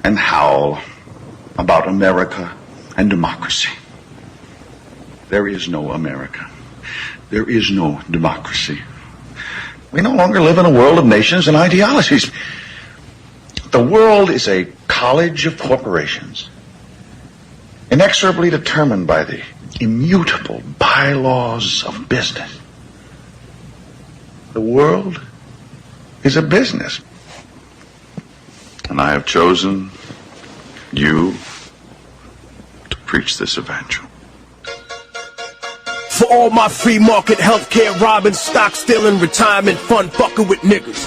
and howl about America and democracy. There is no America. There is no democracy. We no longer live in a world of nations and ideologies. The world is a college of corporations, inexorably determined by the immutable bylaws of business. The world is a business. And I have chosen you to preach this evangel. For all my free market healthcare robbing, stock stealing, retirement fund fucking with niggas.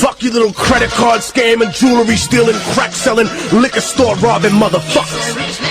Fuck you little credit card scamming, jewelry stealing, crack selling, liquor store robbing motherfuckers.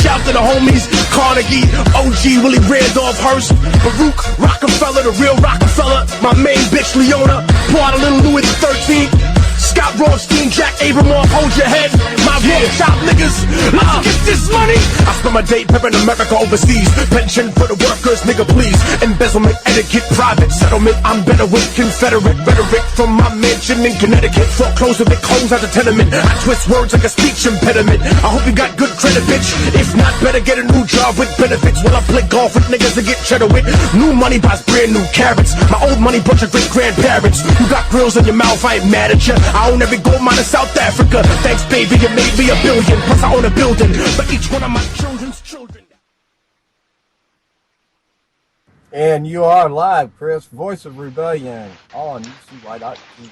Shout to the homies, Carnegie, OG, Willie Randolph Hearst, Baruch, Rockefeller, the real Rockefeller, my main bitch Leona, pour out a little Louis XIII, Scott Rothstein, Jack Abramoff, hold your head, my road shop niggas, let's get this money. I spend my day pimping America overseas, pension for the workers, nigga please, embezzlement, etiquette, private settlement, I'm better with Confederate rhetoric from my mansion in Connecticut, foreclose a big homes at the tenement, I twist words like a speech impediment, I hope you got good credit bitch, if not better get a new job with benefits, while I play golf with niggas to get cheddar with, new money buys brand new carrots, my old money bunch of great grandparents, you got grills in your mouth, I ain't mad at ya, I own every gold mine in South Africa. Thanks, baby, you made me $1 billion. Plus, I own a building for each one of my children's children. And you are live, Chris, Voice of Rebellion on UCY.TV.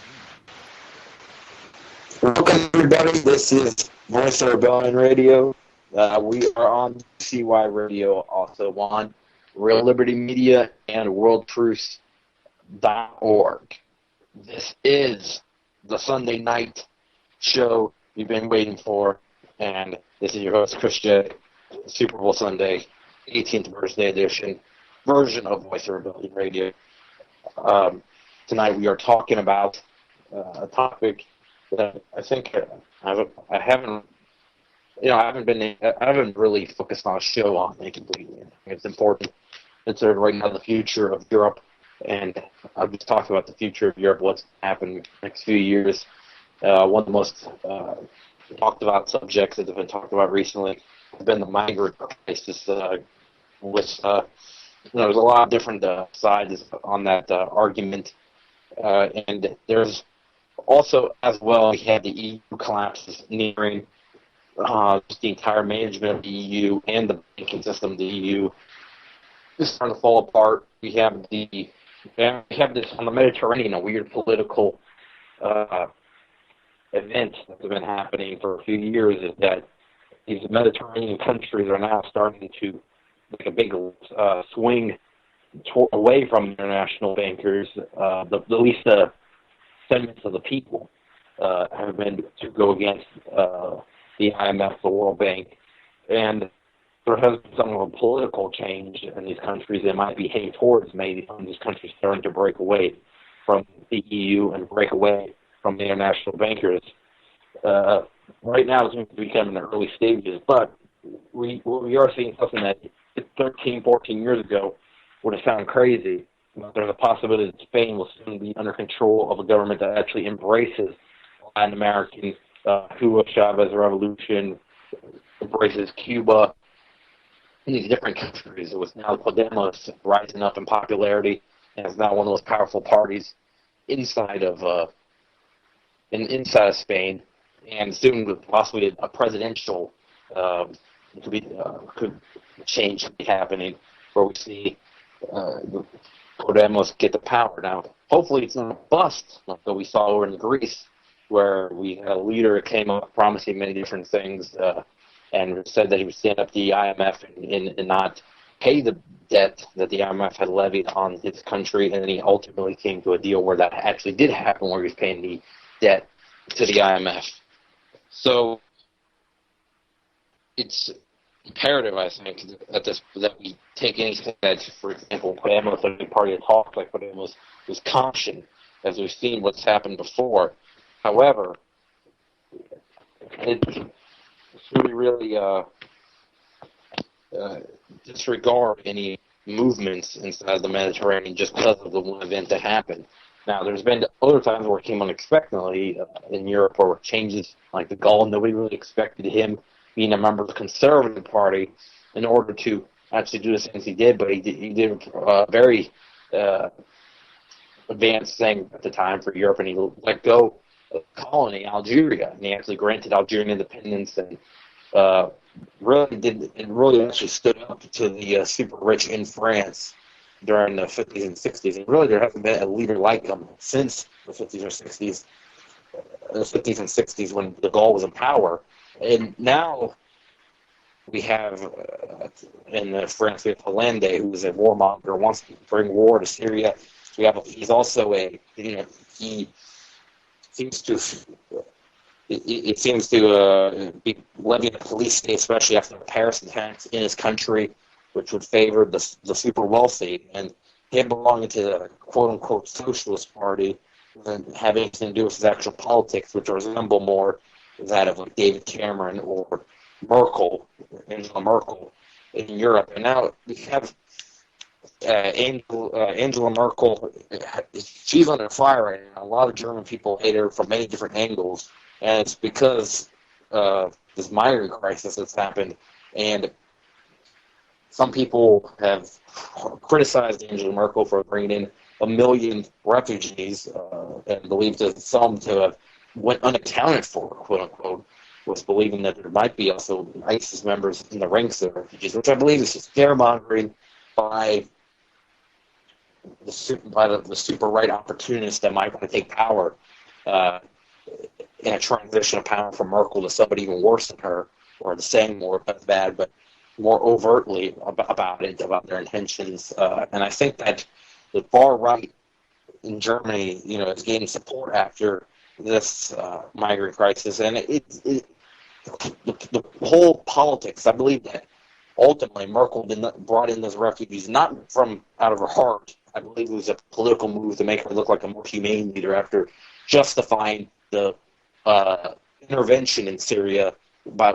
Welcome, everybody. This is Voice of Rebellion Radio. We are on UCY Radio, also on Real Liberty Media and WorldTruth.org. This is the Sunday night show you've been waiting for, and this is your host, Chris J. Super Bowl Sunday, 18th birthday edition version of Voice of Rebellion Radio. Tonight we are talking about a topic that I think I haven't really focused on a show on it completely. It's important. It's right now the future of Europe. And I've just talked about the future of Europe, what's happened in the next few years. One of the most talked about subjects that have been talked about recently has been the migrant crisis. There's a lot of different sides on that argument. And there's also, as well, we had the EU collapses nearing, just the entire management of the EU and the banking system of the EU is starting to fall apart. We have this on the Mediterranean, a weird political event that's been happening for a few years, is that these Mediterranean countries are now starting to make a big swing away from international bankers. At least the sentiments of the people have been to go against the IMF, the World Bank, and there has been some of a political change in these countries. They might be heading towards maybe some of these countries starting to break away from the EU and break away from the international bankers. Right now, it's becoming in the early stages, but we are seeing something that 13, 14 years ago would have sounded crazy. There's a possibility that Spain will soon be under control of a government that actually embraces Latin American Hugo Chavez revolution, embraces Cuba, in these different countries. It was now Podemos rising up in popularity, and is now one of the most powerful parties inside of Spain, and soon possibly a presidential could change be happening, where we see Podemos get the power. Now, hopefully it's not a bust like what we saw over in Greece, where we had a leader that came up promising many different things, and said that he would stand up to the IMF and not pay the debt that the IMF had levied on his country, and then he ultimately came to a deal where that actually did happen, where he was paying the debt to the IMF. So it's imperative, I think, that we take anything that, for example, Podemos, a big party that talks like Podemos, was caution, as we've seen what's happened before. However, it's really disregard any movements inside the Mediterranean just because of the one event that happened. Now, there's been other times where it came unexpectedly in Europe, where changes like the Gaulle, nobody really expected him being a member of the Conservative Party in order to actually do the things he did, but he did a very advanced thing at the time for Europe, and he let go of the colony, Algeria, and he actually granted Algerian independence and really actually stood up to the super rich in France during the 50s and 60s. And really, there hasn't been a leader like him since the 50s or 60s, the 50s and 60s when de Gaulle was in power. And now we have in France, we have Hollande, who is a warmonger, wants to bring war to Syria. He's also he seems to. It seems to be levying a police state, especially after the Paris attacks in his country, which would favor the super wealthy. And him belonging to the quote-unquote socialist party doesn't have anything to do with his actual politics, which resemble more that of like David Cameron or Angela Merkel in Europe. And now we have Angela Merkel. She's under fire right now. A lot of German people hate her from many different angles. And it's because this migrant crisis that's happened. And some people have criticized Angela Merkel for bringing in 1 million refugees and believed that some to have went unaccounted for, quote unquote, was believing that there might be also ISIS members in the ranks of refugees, which I believe is just scaremongering by the super right opportunists that might want to take power in a transition of power from Merkel to somebody even worse than her, or the same, or as bad, but more overtly about their intentions. And I think that the far right in Germany, is gaining support after this migrant crisis, and the whole politics. I believe that ultimately Merkel brought in those refugees not from out of her heart. I believe it was a political move to make her look like a more humane leader after justifying the intervention in Syria,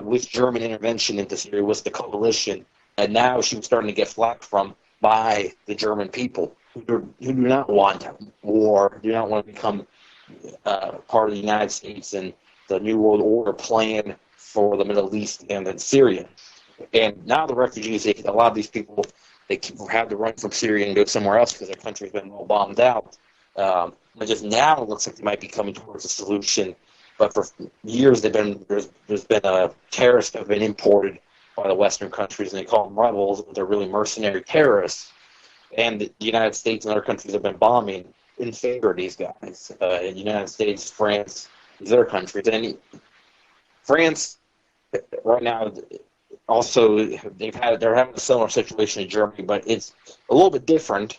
with German intervention into Syria was the coalition, and now she was starting to get flack from by the German people who do not want war, do not want to become part of the United States and the New World Order plan for the Middle East and then Syria. And now the refugees, a lot of these people, they have to run from Syria and go somewhere else because their country's been well bombed out. But just now it looks like they might be coming towards a solution. But for years, there's been terrorists that have been imported by the Western countries, and they call them rebels, but they're really mercenary terrorists. And the United States and other countries have been bombing in favor of these guys. The United States, France, these other countries. And France, right now, also, they're having a similar situation in Germany, but it's a little bit different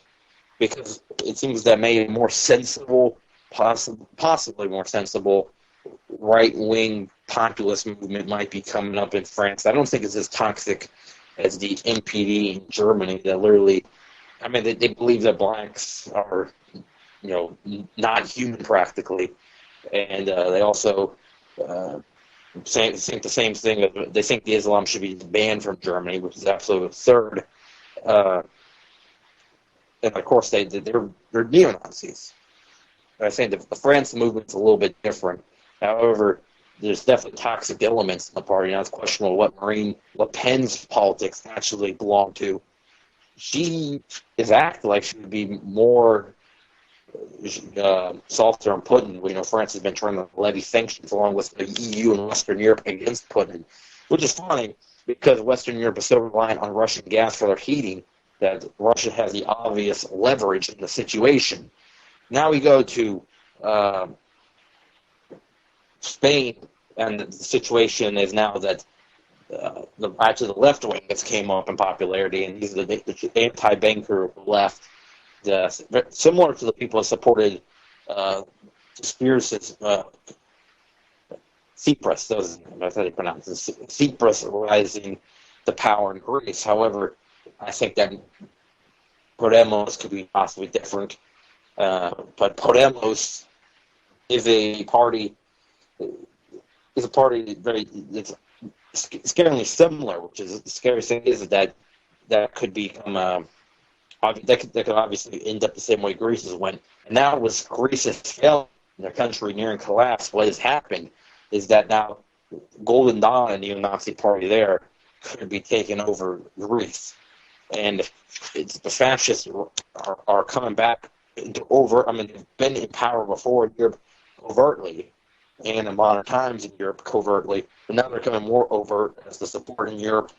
because it seems that maybe more sensible, possibly more sensible, right-wing populist movement might be coming up in France. I don't think it's as toxic as the NPD in Germany that literally, they believe that blacks are, not human practically. And they also think the same thing. They think the Islam should be banned from Germany, which is absolutely absurd. And of course, they're neo-Nazis. I think the France movement's a little bit different. However, there's definitely toxic elements in the party. Now it's questionable what Marine Le Pen's politics actually belong to. She is acting like she would be more softer on Putin. France has been trying to levy sanctions along with the EU and Western Europe against Putin, which is funny because Western Europe is so reliant on Russian gas for their heating that Russia has the obvious leverage in the situation. Now we go to Spain, and the situation is now that actually the left wing has came up in popularity, and these are the anti-banker left, similar to the people who supported Tsipras, that's how you pronounce it, Tsipras rising to power in Greece. However, I think that Podemos could be possibly different, but Podemos is a party very it's scarily similar, which is the scary thing is that could become That could obviously end up the same way Greece has went. And now with Greece's failed in their country nearing collapse, what has happened is that now Golden Dawn and the neo-Nazi party there could be taking over Greece. And the fascists are coming back into they've been in power before in Europe overtly, and in modern times in Europe covertly, but now they're becoming more overt as the support in Europe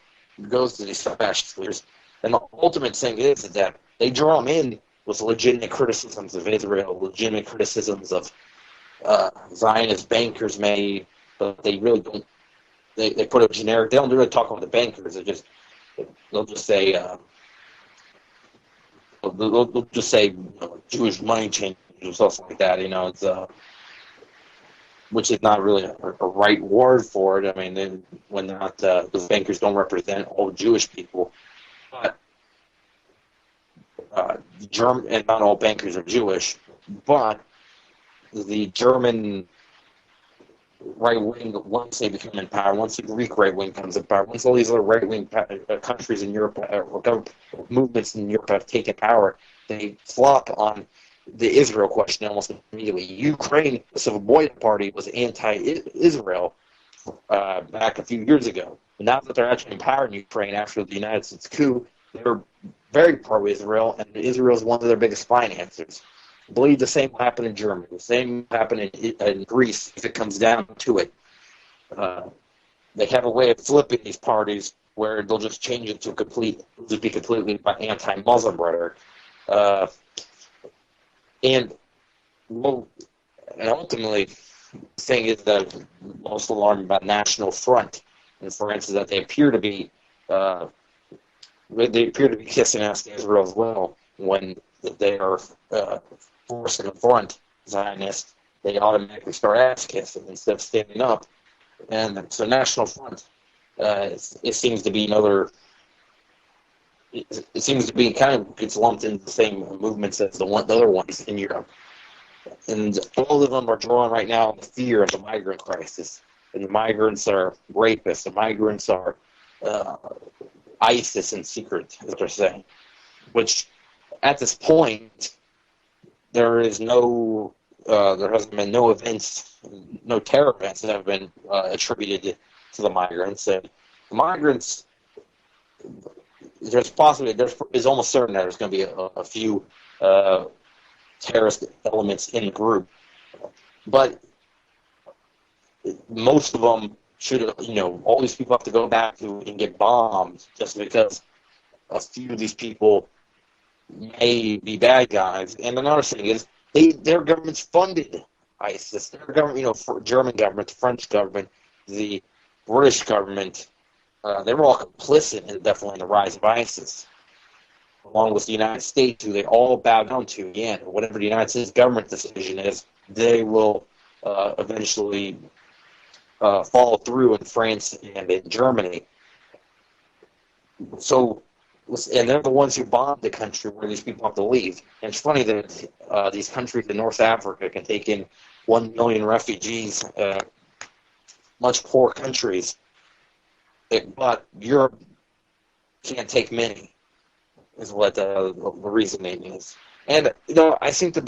goes to these fascist leaders. And the ultimate thing is that they draw them in with legitimate criticisms of Israel, legitimate criticisms of Zionist bankers made, but they really don't. They put a generic. They don't really talk about the bankers. They'll just say they'll just say Jewish money changers or stuff like that. It's which is not really a right word for it. I mean, when they're not those bankers don't represent all Jewish people, but and not all bankers are Jewish, but the German right wing, once they become in power, once the Greek right wing comes in power, once all these other right wing countries in Europe or movements in Europe have taken power, they flop on the Israel question almost immediately. Ukraine, the Civil Boycott Party, was anti-Israel back a few years ago. But now that they're actually in power in Ukraine after the United States coup, they're very pro-Israel, and Israel is one of their biggest financiers. I believe the same will happen in Germany. The same will happen in Greece if it comes down to it. They have a way of flipping these parties where they'll just change it to just be completely anti-Muslim rhetoric. And ultimately, the thing is that most alarming about National Front, and for instance, that they appear to be kissing ass to Israel as well. When they are forced to confront Zionists, they automatically start ass kissing instead of standing up. And so National Front, it seems to be another. It seems to be kind of gets lumped into the same movements as the other ones in Europe, and all of them are drawing right now on the fear of the migrant crisis. And the migrants are rapists. The migrants are ISIS in secret, as they're saying. Which, at this point, there hasn't been no events, no terror events that have been attributed to the migrants. And the migrants. There's almost certain that there's going to be a few terrorist elements in the group, but most of them should, all these people have to go back and get bombed just because a few of these people may be bad guys. And another thing is, their government's funded ISIS. Their government, German government, the French government, the British government. They were all complicit definitely in the rise of ISIS, along with the United States, who they all bow down to. Again, whatever the United States government decision is, they will eventually follow through in France and in Germany. So, and they're the ones who bombed the country where these people have to leave. And it's funny that these countries in North Africa can take in 1 million refugees, much poorer countries. But Europe can't take many, is what the reasoning is. And, I think that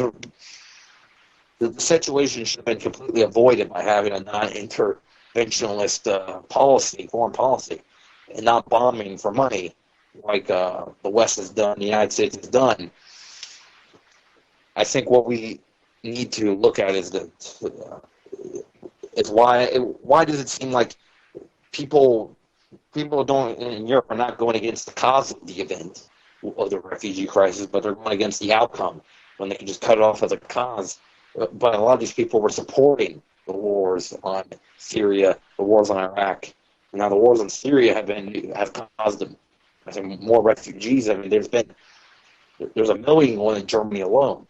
the situation should have been completely avoided by having a non-interventionist foreign policy, and not bombing for money like the West has done, the United States has done. I think what we need to look at is why does it seem like people in Europe are not going against the cause of the event of the refugee crisis, but they're going against the outcome when they can just cut it off as a cause. But a lot of these people were supporting the wars on Syria, the wars on Iraq, and now the wars on Syria have caused them, I think, more refugees. I mean, there's a million one in Germany alone,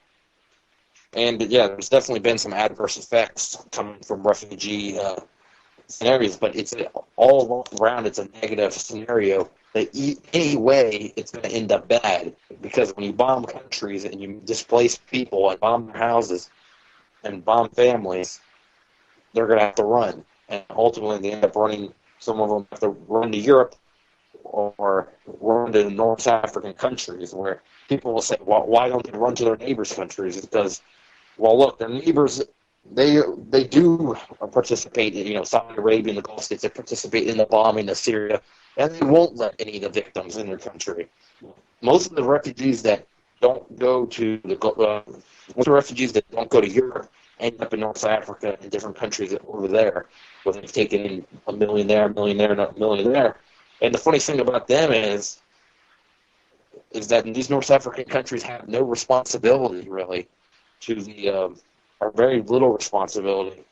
and yeah, there's definitely been some adverse effects coming from refugee scenarios, but it's all around. It's a negative scenario. That any way, it's going to end up bad, because when you bomb countries and you displace people and bomb their houses and bomb families, they're going to have to run, and ultimately they end up running. Some of them have to run to Europe, or run to North African countries, where people will say, well, why don't they run to their neighbors' countries? It's because, well, look, their neighbors, they do participate in, Saudi Arabia and the Gulf states, they participate in the bombing of Syria, and they won't let any of the victims in their country. Most of the refugees that don't go to most of the refugees that don't go to Europe end up in North Africa and different countries over there, where they've taken in a million there, a million there, and a million there. And the funny thing about them is that these North African countries have no responsibility, really, to or very little responsibility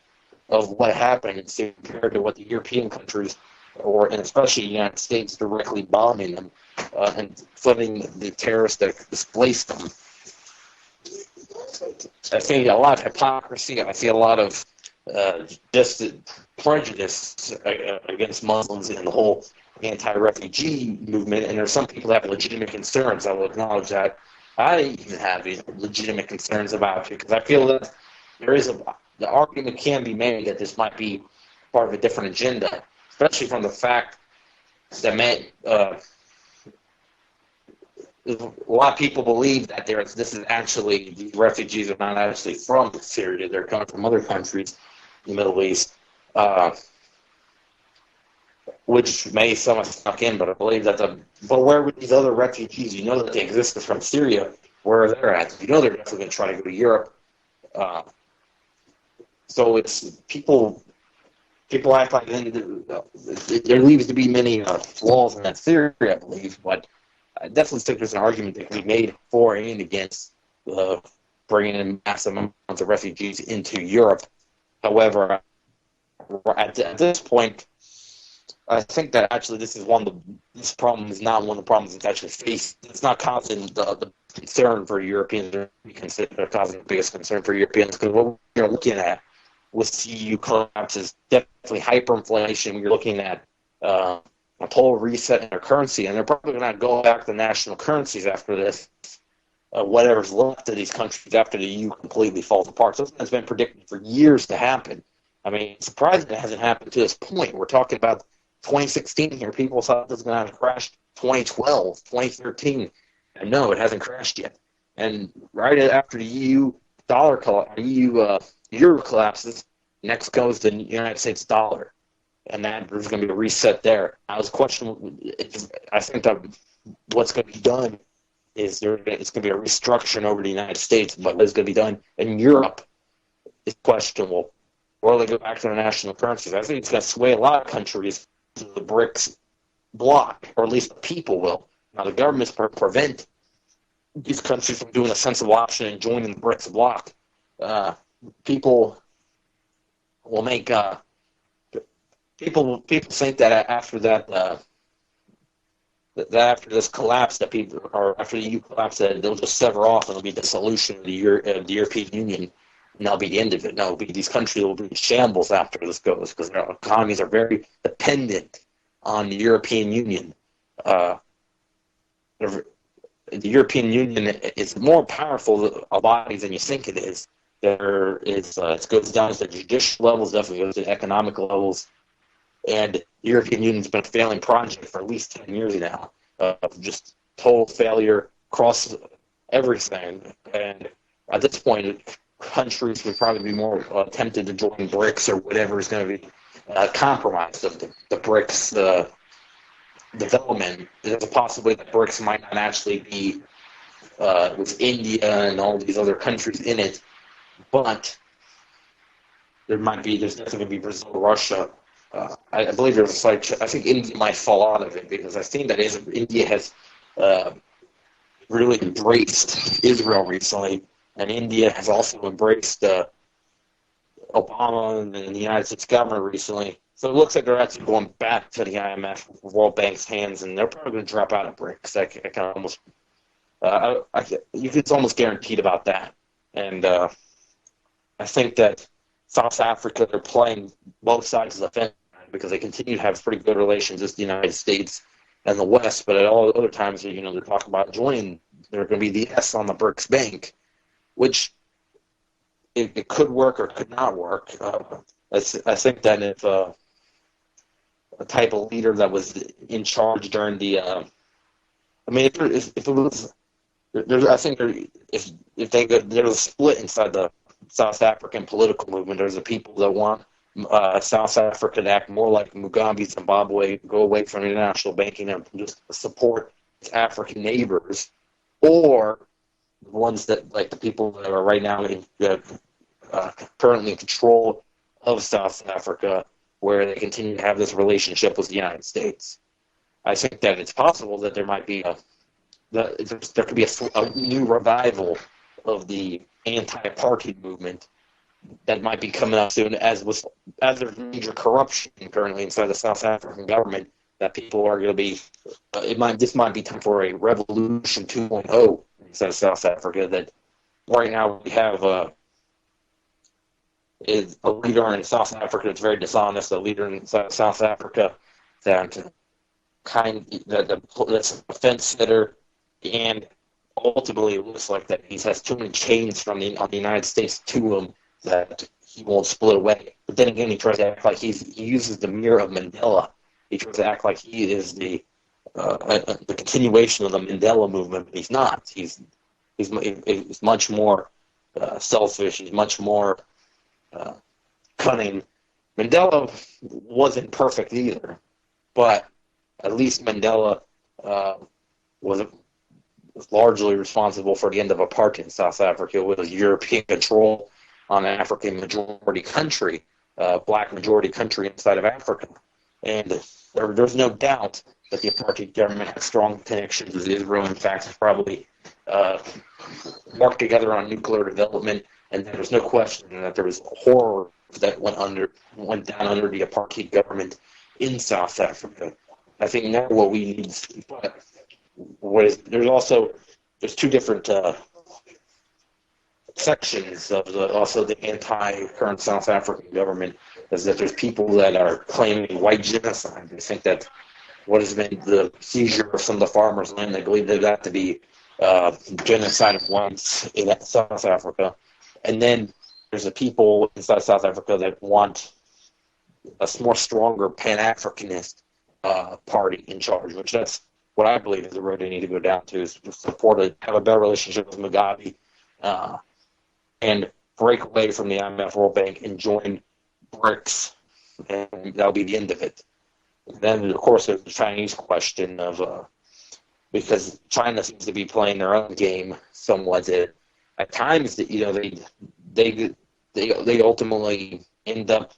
of what happened compared to what the European countries, and especially the United States, directly bombing them and funding the terrorists that displaced them. I see a lot of hypocrisy. I see a lot of just prejudice against Muslims and the whole anti-refugee movement. And there's some people that have legitimate concerns. I will acknowledge that. I even have legitimate concerns about it, because I feel that the argument can be made that this might be part of a different agenda, especially from the fact that a lot of people believe that this is actually, these refugees are not actually from Syria. They're coming from other countries in the Middle East, which may some have snuck in, but I believe that but where were these other refugees? You know that they existed from Syria. Where they're at? You know they're definitely going to try to go to Europe. So it's people act like there leaves to be many flaws in that theory, I believe, but I definitely think there's an argument that can be made for and against bringing in massive amounts of refugees into Europe. However, at this point, I think that actually this problem is not one of the problems that's actually faced. It's not causing the concern for Europeans. They're causing the biggest concern for Europeans, because what we're looking at with EU collapse is definitely hyperinflation. We're looking at a total reset in their currency, and they're probably going to go back to national currencies after this, whatever's left of these countries after the EU completely falls apart. So it's been predicted for years to happen. I mean, it's surprising it hasn't happened to this point. We're talking about 2016 here. People thought this was going to crash 2012, 2013. And no, it hasn't crashed yet. And right after the euro collapses, next goes the United States dollar. And that there's going to be a reset there. I was questioning. I think that what's going to be done is it's going to be a restructuring over the United States, but what is going to be done in Europe is questionable. Will they go back to their national currencies? I think it's going to sway a lot of countries to the BRICS bloc, or at least the people will. Now, the governments prevent these countries from doing a sensible option and joining the BRICS bloc. People will make people think that after that after this collapse, that people, or after the EU collapse, that they'll just sever off and it'll be the solution of the European Union, and that'll be the end of it. No, these countries will be in shambles after this goes, because their economies are very dependent on the European Union. The European Union is more powerful a body than you think it is. It goes down to the judicial levels, definitely goes to economic levels, and the European Union's been a failing project for at least 10 years now, of just total failure across everything. And at this point, countries would probably be more tempted to join BRICS or whatever is going to be compromised of the BRICS development. There's a possibility that BRICS might not actually be with India and all these other countries in it, but there's definitely going to be Brazil, Russia. I believe there's a slight. I think India might fall out of it, because I've seen that India has really embraced Israel recently, and India has also embraced Obama and the United States government recently. So it looks like they're actually going back to the IMF, World Bank's hands, and they're probably going to drop out of BRICS. I can almost, it's almost guaranteed about that. And I think that South Africa, they're playing both sides of the fence, because they continue to have pretty good relations with the United States and the West, but at all other times, they talk about joining. They're going to be the S on the BRICS Bank, which it could work or could not work. I think that the type of leader that was in charge during the. I mean, if it was, I think if there was a split inside the South African political movement. There's the people that want South Africa to act more like Mugabe, Zimbabwe, go away from international banking and just support its African neighbors, or the ones that, like the people that are right now currently in control of South Africa, where they continue to have this relationship with the United States. I think that it's possible that there might be there could be a new revival of the anti-apartheid movement that might be coming up soon, as there's major corruption currently inside the South African government, that people are going to be, this might be time for a revolution 2.0 inside of South Africa. That right now we have is a leader in South Africa that's very dishonest, a leader in South Africa that's a fence sitter, and ultimately it looks like that he has too many chains on the United States to him that he won't split away. But then again, he tries to act like he uses the mirror of Mandela. He tries to act like he is the continuation of the Mandela movement, but he's not. He's much more selfish. He's much more cunning. Mandela wasn't perfect either, but at least Mandela was largely responsible for the end of apartheid in South Africa, with European control on an African majority country, black majority country inside of Africa. And there's no doubt that the apartheid government had strong connections with Israel. In fact, it's probably worked together on nuclear development, and there's no question that there was horror that went down under the apartheid government in South Africa. I think now what we need, there's two different sections of the anti-current South African government, is that there's people that are claiming white genocide. They think that what has been the seizure of some of the farmers' land, they believe that to be genocide of whites in South Africa. And then there's the people inside South Africa that want a more stronger Pan-Africanist party in charge, which that's what I believe is the road they need to go down to, is to have a better relationship with Mugabe, and break away from the IMF World Bank and join BRICS, and that'll be the end of it. Then, of course, there's the Chinese question of because China seems to be playing their own game somewhat. At times, they ultimately end up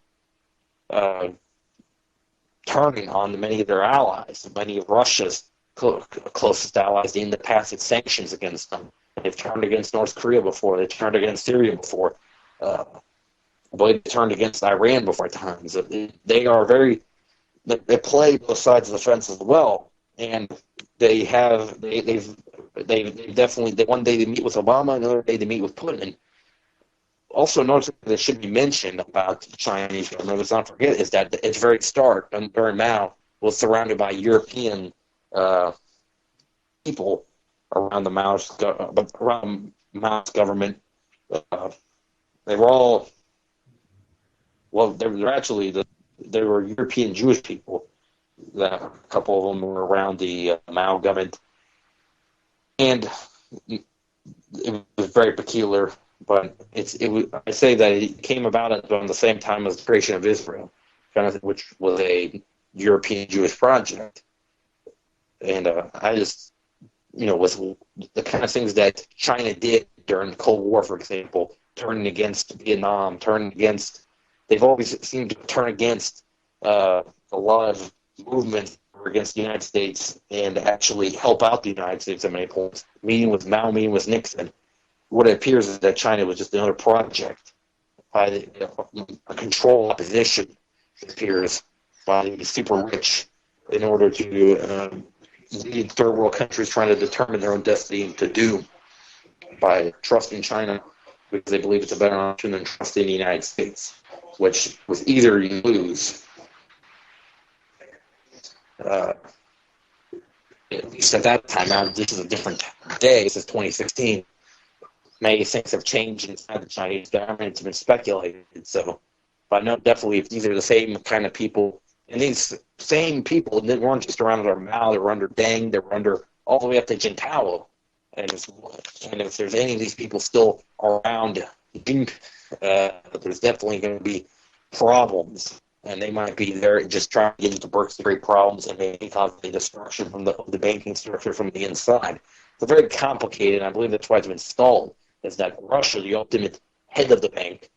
turning on many of their allies, many of Russia's closest allies. They end up passing sanctions against them. They've turned against North Korea before. They've turned against Syria before. I believe they turned against Iran before at times. They are they play both sides of the fence as well, and they've definitely, one day they meet with Obama, another day they meet with Putin. And also, another thing that should be mentioned about the Chinese government, let's not forget, is that at its very start, during Mao, was surrounded by European people around Mao's government. They were all, they were European Jewish people. A couple of them were around the Mao government, and it was very peculiar. But I say that it came about around the same time as the creation of Israel, which was a European Jewish project. And I just, with the kind of things that China did during the Cold War, for example, turning against Vietnam, they've always seemed to turn against a lot of movements against the United States and actually help out the United States at many points. Meeting with Mao, meeting with Nixon. What it appears is that China was just another project by a control opposition, it appears, by the super rich in order to lead third world countries trying to determine their own destiny to doom by trusting China because they believe it's a better option than trusting the United States, which was either you lose. At least at that time. Now this is a different day. This is 2016. Many things have changed inside the Chinese government. It's been speculated. So, but I know definitely if these are the same kind of people And these same people weren't just around our Mao, they were under Deng, they were under all the way up to Jintao. And if there's any of these people still around, there's definitely going to be problems. And they might be there just trying to get into BRICS to create problems and maybe cause the destruction from the banking structure from the inside. It's very complicated, and I believe that's why it's been stalled, is that Russia, the ultimate head of the bank,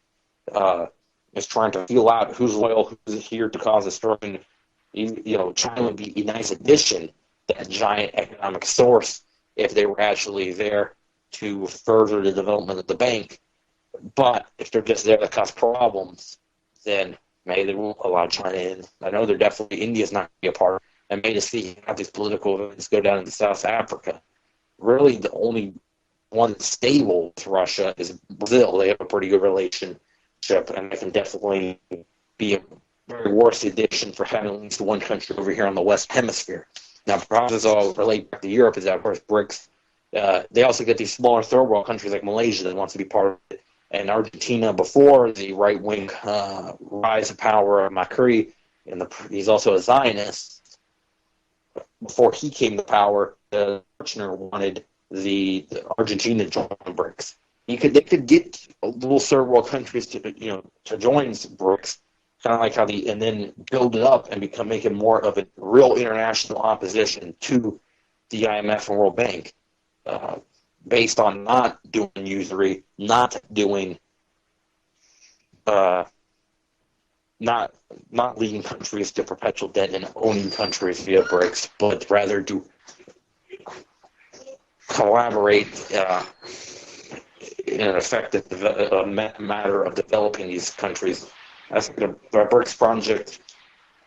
is trying to feel out who's loyal, who's here to cause destruction. China would be a nice addition, that giant economic source, if they were actually there to further the development of the bank. But if they're just there to cause problems, then maybe they won't allow China in. I know they're definitely, India's not going to be a part, and maybe to see how these political events go down into South Africa. Really, the only one that's stable with Russia is Brazil. They have a pretty good relationship, and they can definitely be a very worse addition for having at least one country over here on the West Hemisphere. Now, perhaps this all relate back to Europe, is that, of course, BRICS. They also get these smaller third world countries like Malaysia that wants to be part of it. And Argentina, before the right-wing rise of power of Macri, and he's also a Zionist. Before he came to power, the Kirchner wanted the Argentina to join BRICS. They could get little third world countries to join BRICS, kind of like how and then build it up and make it more of a real international opposition to the IMF and World Bank, based on not doing usury, not leading countries to perpetual debt and owning countries via BRICS, but rather to collaborate in an effective matter of developing these countries. I think the BRICS project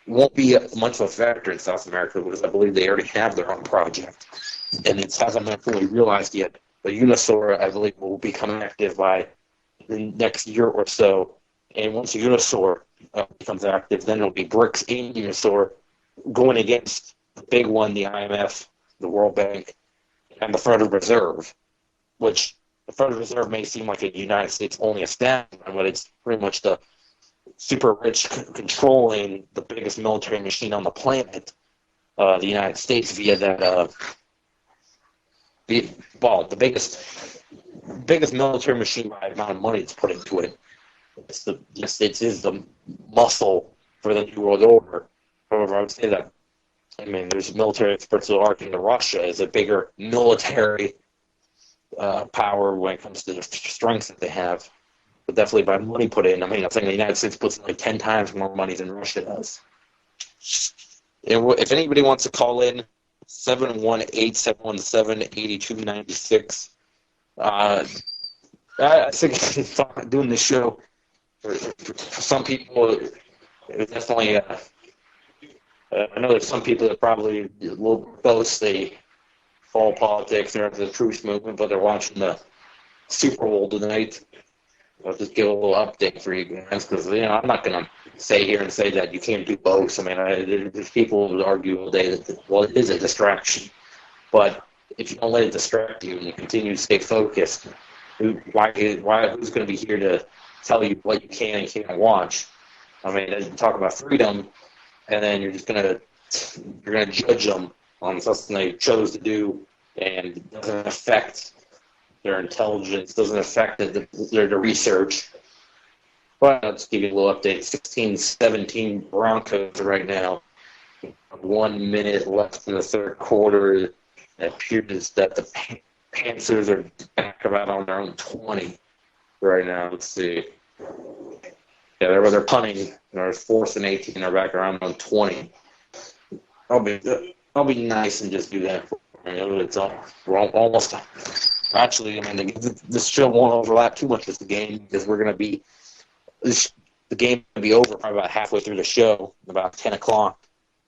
won't be much of a factor in South America because I believe they already have their own project, and it hasn't been fully realized yet. But UNISOR, I believe, will become active by the next year or so. And once UNISOR becomes active, then it'll be BRICS and UNISOR going against the big one, the IMF, the World Bank, and the Federal Reserve, which the Federal Reserve may seem like a United States only establishment, but it's pretty much the super rich controlling the biggest military machine on the planet, the United States, via that, the biggest military machine by the amount of money it's put into it. It is the muscle for the New World Order. However, I would say that, there's military experts who argue that Russia is a bigger military power when it comes to the strength that they have. But definitely by money put in. I think the United States puts in like 10 times more money than Russia does. And if anybody wants to call in, 718-717-8296. I think doing this show, for some people, it's definitely, I know there's some people that probably will boast they follow politics, they're into the truth movement, but they're watching the Super Bowl tonight. I'll just give a little update for you guys, because I'm not going to say that you can't do both. There's people who argue all day that, well, it is a distraction. But if you don't let it distract you and you continue to stay focused, who's going to be here to tell you what you can and can't watch? They talk about freedom, and then you're going to judge them on something they chose to do, and it doesn't affect their intelligence, doesn't affect their research. But I'll just give you a little update. 16-17 Broncos right now. 1 minute left in the third quarter. It appears that the Panthers are back about on their own 20 right now. Let's see. Yeah, they're punting. They're 4th and 18. They're back around on 20. I'll be nice and just do that. We're almost. Actually, this show won't overlap too much with the game, because the game will be over probably about halfway through the show, about 10 o'clock.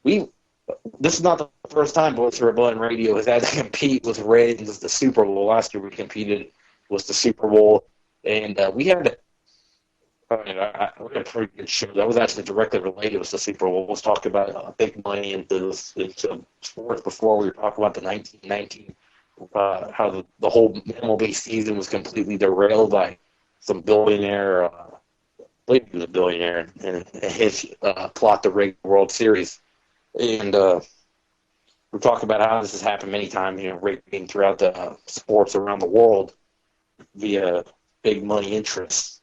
This is not the first time Voice of Rebellion Radio has had to compete with ratings of the Super Bowl. Last year we competed was the Super Bowl, and we had a pretty good show. That was actually directly related with the Super Bowl. Let's talk about big money into sports before we talk about the 1919. How the whole MLB season was completely derailed by some billionaire believe he was a billionaire, and his plot to rig the World Series. And we're talking about how this has happened many times, rigging throughout the sports around the world via big money interests.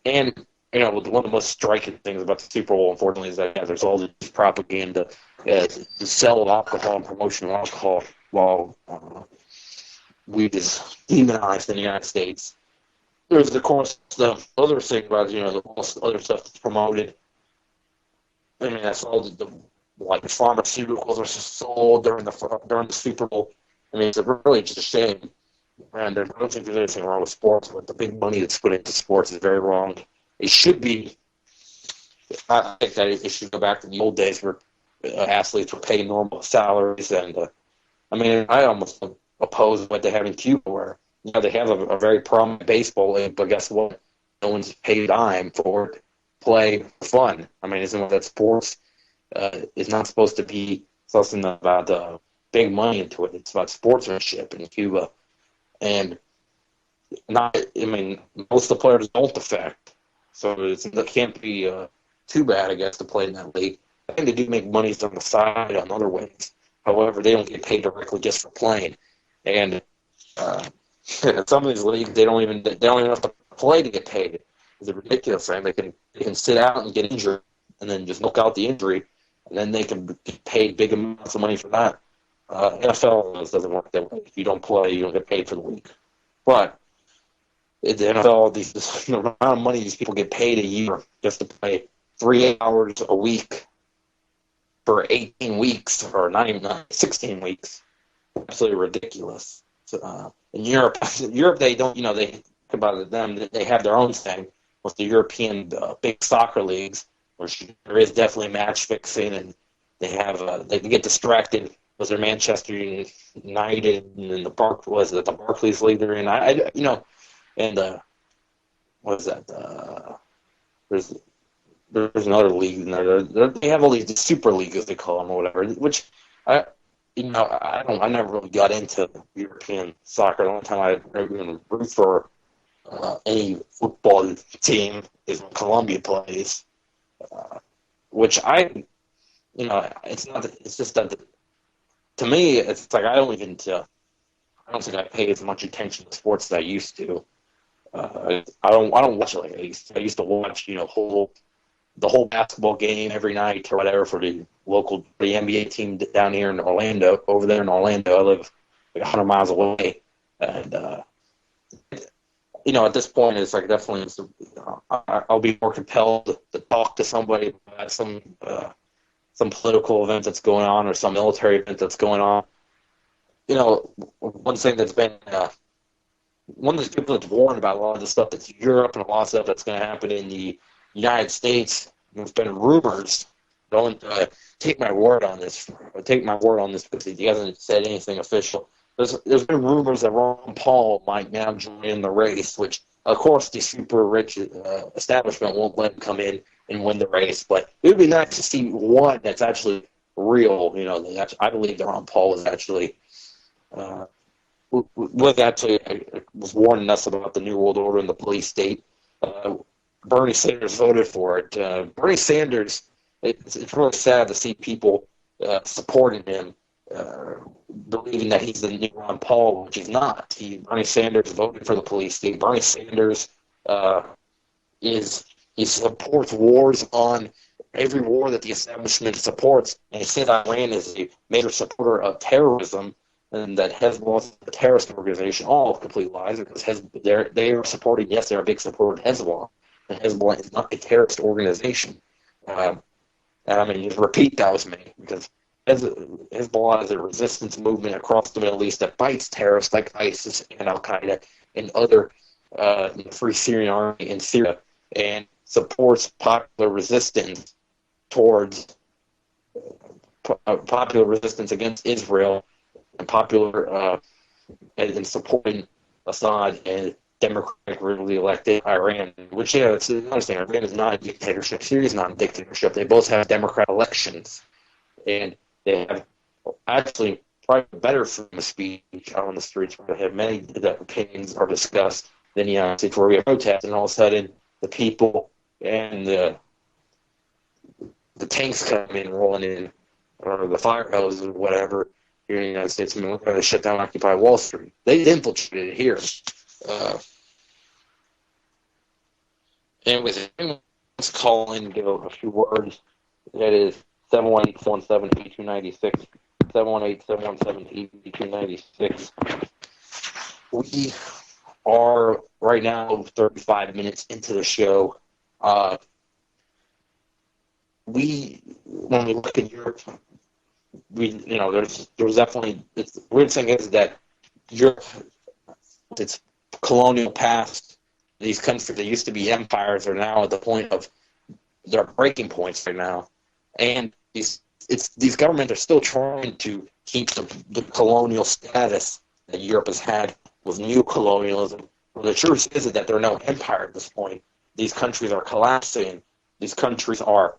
And, one of the most striking things about the Super Bowl, unfortunately, is that there's all this propaganda, the sell of alcohol and promotion of alcohol while weed is demonized in the United States. There's, of course, the other thing about, the other stuff that's promoted. I mean, that's all the pharmaceuticals are sold during the Super Bowl. I mean, it's really just a shame. And I don't think there's anything wrong with sports, but the big money that's put into sports is very wrong. It should be, I think that it should go back to the old days where athletes were paid normal salaries. And, I almost oppose what they have in Cuba where, they have a very prominent baseball league, but guess what? No one's paid a dime for it. Play for fun. I mean, isn't that sports is not supposed to be something about big money into it? It's about sportsmanship in Cuba. And most of the players don't defect. So it can't be too bad, I guess, to play in that league. I think they do make money on the side on other ways. However, they don't get paid directly just for playing. And in some of these leagues, they don't even have to play to get paid. It's a ridiculous thing. They can sit out and get injured, and then just knock out the injury, and then they can get paid big amounts of money for that. NFL doesn't work that way. If you don't play, you don't get paid for the week. But in the NFL, the amount of money these people get paid a year just to play 3 hours a week for 18 weeks, or not even 16 weeks, absolutely ridiculous. So, in Europe, they don't, they think about it, they have their own thing with the European big soccer leagues, which there is definitely match fixing, and they get distracted. Was there Manchester United and the Barclays League they're in? And what is that? There's another league in there. They have all these super leagues, as they call them, or whatever. Which I never really got into European soccer. The only time I even root for any football team is when Colombia plays, which it's not. It's just that to me, it's like I don't think I pay as much attention to sports as I used to. I don't watch it like I used to. I used to watch the whole basketball game every night or whatever for the NBA team down here in Orlando. Over there in Orlando, I live like 100 miles away, and at this point, it's like definitely I'll be more compelled to talk to somebody about some political event that's going on or some military event that's going on. One thing that's been one of the people that's warned about a lot of the stuff that's Europe and a lot of stuff that's going to happen in the United States. There's been rumors. Don't take my word on this. Take my word on this because he hasn't said anything official. There's been rumors that Ron Paul might now join in the race, which of course the super rich establishment won't let him come in and win the race. But it would be nice to see one that's actually real. I believe that Ron Paul was actually was warning us about the New World Order and the police state. Bernie Sanders voted for it. Bernie Sanders, it's really sad to see people supporting him, believing that he's the new Ron Paul, which he's not. Bernie Sanders voted for the police state. Bernie Sanders he supports wars on every war that the establishment supports, and he said Iran is a major supporter of terrorism, and that Hezbollah is a terrorist organization. All complete lies, because they are supporting. Yes, they're a big supporter of Hezbollah. And Hezbollah is not a terrorist organization. Just repeat that with me, because Hezbollah is a resistance movement across the Middle East that fights terrorists like ISIS and Al-Qaeda and other Free Syrian Army in Syria, and supports popular resistance towards popular resistance against Israel, and popular and supporting Assad and democratically elected Iran, which, it's another thing. Iran is not a dictatorship. Syria is not a dictatorship. They both have democratic elections, and they have actually probably better freedom of speech out on the streets, where they have many that opinions are discussed than the United States, where we have protests, and all of a sudden the people and the tanks come in rolling in, or the fire hoses or whatever here in the United States. I mean, we're going to shut down Occupy Wall Street. They infiltrated here. And with anyone wants to call in and give a few words, that is 718-717-8296, 718-717-8296. We are right now 35 minutes into the show. When we look at Europe, there's definitely, the weird thing is that Europe, its colonial past, these countries that used to be empires are now at the point of their breaking points right now, and these governments are still trying to keep the colonial status that Europe has had with new colonialism. Well, the truth is that they're no empire at this point. These countries are collapsing. These countries are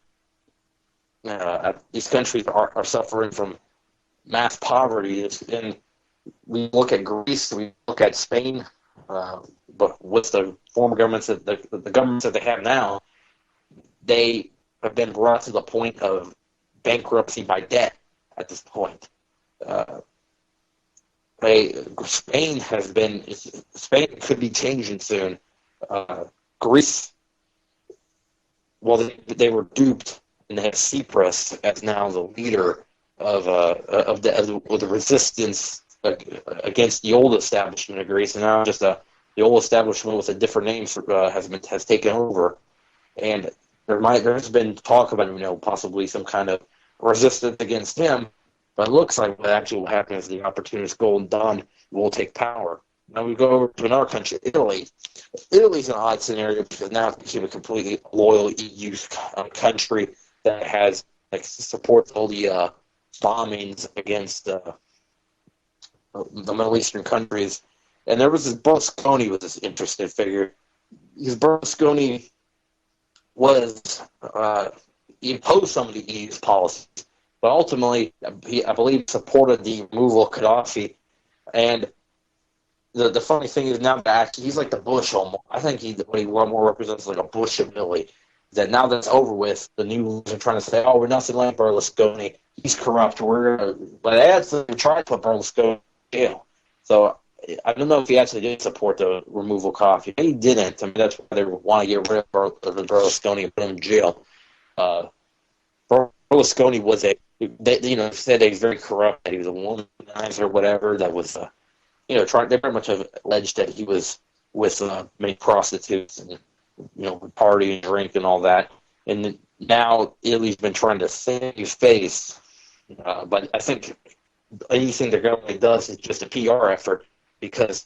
suffering from mass poverty. And we look at Greece, we look at Spain, but with the former governments, the governments that they have now, they have been brought to the point of bankruptcy by debt at this point. Spain could be changing soon. Greece, well, they were duped, and they have Tsipras as now the leader of the resistance against the old establishment of Greece, and now just the old establishment with a different name has taken over, and there's been talk about possibly some kind of resistance against him, but it looks like what actually will happen is the opportunist Golden Dawn will take power. Now we go over to another country, Italy. Italy's an odd scenario because now it's become a completely loyal EU country that has supports all the bombings against the Middle Eastern countries. And there was this Berlusconi was this interesting figure. Because Berlusconi he imposed some of the EU's policies, but ultimately, I believe, supported the removal of Gaddafi. And the funny thing is now that he's like the Bush almost. I think what he more represents like a Bush of Italy. That now that's over with, the new leaders are trying to say, we're nothing like Berlusconi. He's corrupt. But they actually tried to put Berlusconi in jail. So I don't know if he actually did support the removal of Gaddafi. He didn't. I mean, that's why they want to get rid of Berlusconi and put him in jail. Berlusconi was said that he's very corrupt, that he was a womanizer or whatever, that was, they very much have alleged that he was with many prostitutes and, party and drink and all that. And now Italy's been trying to save his face. But I think anything the government does is just a PR effort because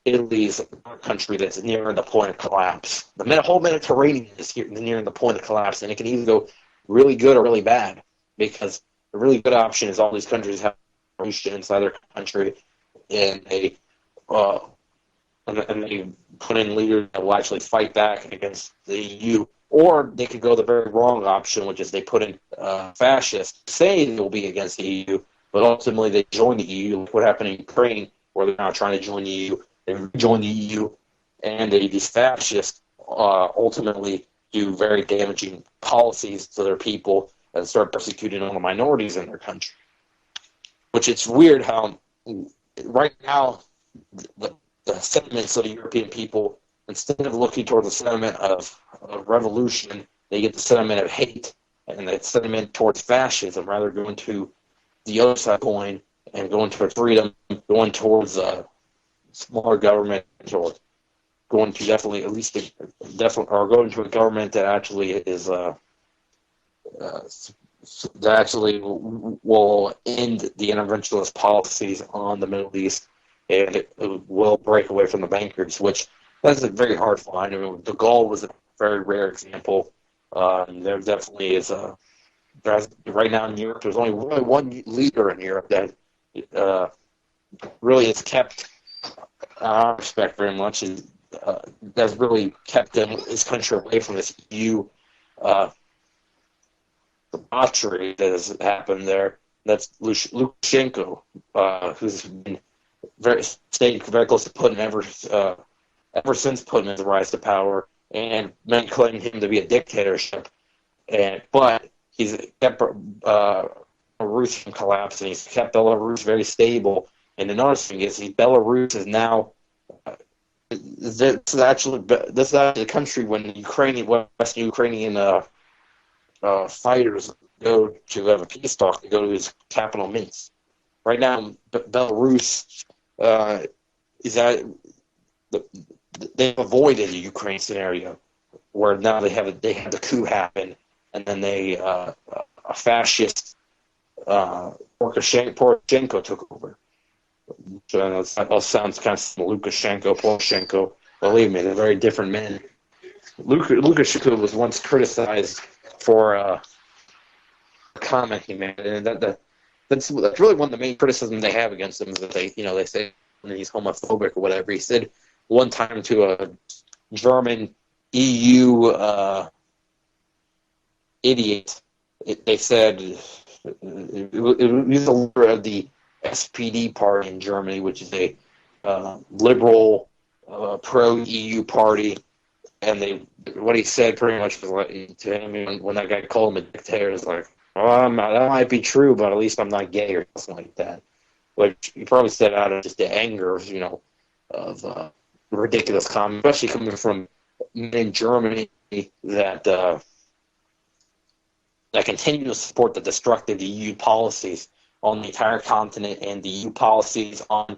Italy's a country that's nearing the point of collapse. The whole Mediterranean is nearing the point of collapse, and it can either go really good or really bad because the really good option is all these countries have revolution inside their country, and they put in leaders that will actually fight back against the EU. Or they could go the very wrong option, which is they put in fascists saying they'll be against the EU, but ultimately they join the EU. Like what happened in Ukraine, where they're now trying to join the EU. They join the EU, and these fascists ultimately do very damaging policies to their people and start persecuting all the minorities in their country. Which it's weird how right now the sentiments of the European people, instead of looking toward the sentiment of revolution, they get the sentiment of hate and the sentiment towards fascism, rather going to the other side coin and going towards freedom, going towards smaller government, or going to or going to a government that actually is that actually will end the interventionist policies on the Middle East, and it will break away from the bankers, which that's a very hard find. I mean, de Gaulle was a very rare example. There definitely is right now in Europe, there's only really one leader in Europe that really has kept our respect very much, that's really kept his country away from this EU debauchery that has happened there. That's Lukashenko, who's been stayed very close to Putin ever since Putin has rise to power, and many claim him to be a dictatorship. But he's kept Belarus from collapsing. He's kept Belarus very stable. And another thing is, Belarus is now this is actually the country when Western Ukrainian fighters go to have a peace talk. They go to his capital, Minsk. Right now, Belarus is at they've avoided the Ukraine scenario, where now they had the coup happen, and then a fascist Poroshenko took over. So I know that all sounds kind of Lukashenko, Poroshenko. Believe me, they're very different men. Lukashenko was once criticized for a comment he made, and that's really one of the main criticisms they have against him is that they say he's homophobic or whatever. He said one time to a German EU idiot, they said he was the leader of the SPD party in Germany, which is a liberal, pro-EU party, and what he said pretty much was like, to him when that guy called him a dictator, is like, that might be true, but at least I'm not gay or something like that. Which he probably said out of just the anger, of ridiculous comments, especially coming from men in Germany that continue to support the destructive EU policies on the entire continent and the EU policies on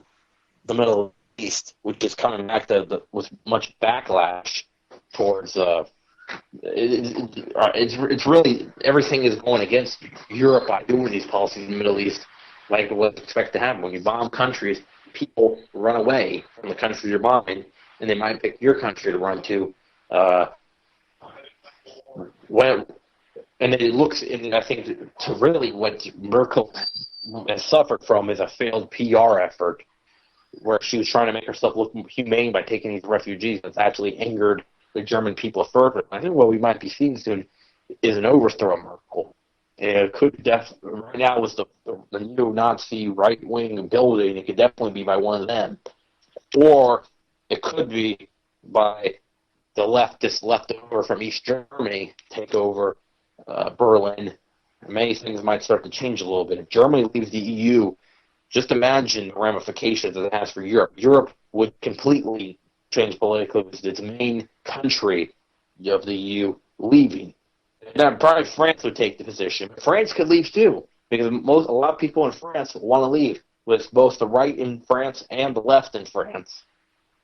the Middle East, which is coming back with much backlash towards. It's really everything is going against Europe by doing these policies in the Middle East, like what's expected to happen when you bomb countries. People run away from the country you're bombing, and they might pick your country to run to. And it looks, and I think, to really what Merkel has suffered from is a failed PR effort, where she was trying to make herself look humane by taking these refugees. That's actually angered the German people further. I think what we might be seeing soon is an overthrow of Merkel. And it could right now with the neo-Nazi right-wing building, it could definitely be by one of them. Or it could be by the leftist leftover from East Germany take over Berlin. Many things might start to change a little bit. If Germany leaves the EU, just imagine the ramifications that it has for Europe. Europe would completely change politically with its main country of the EU leaving. Now, probably France would take the position. But France could leave too, because a lot of people in France want to leave, with both the right in France and the left in France.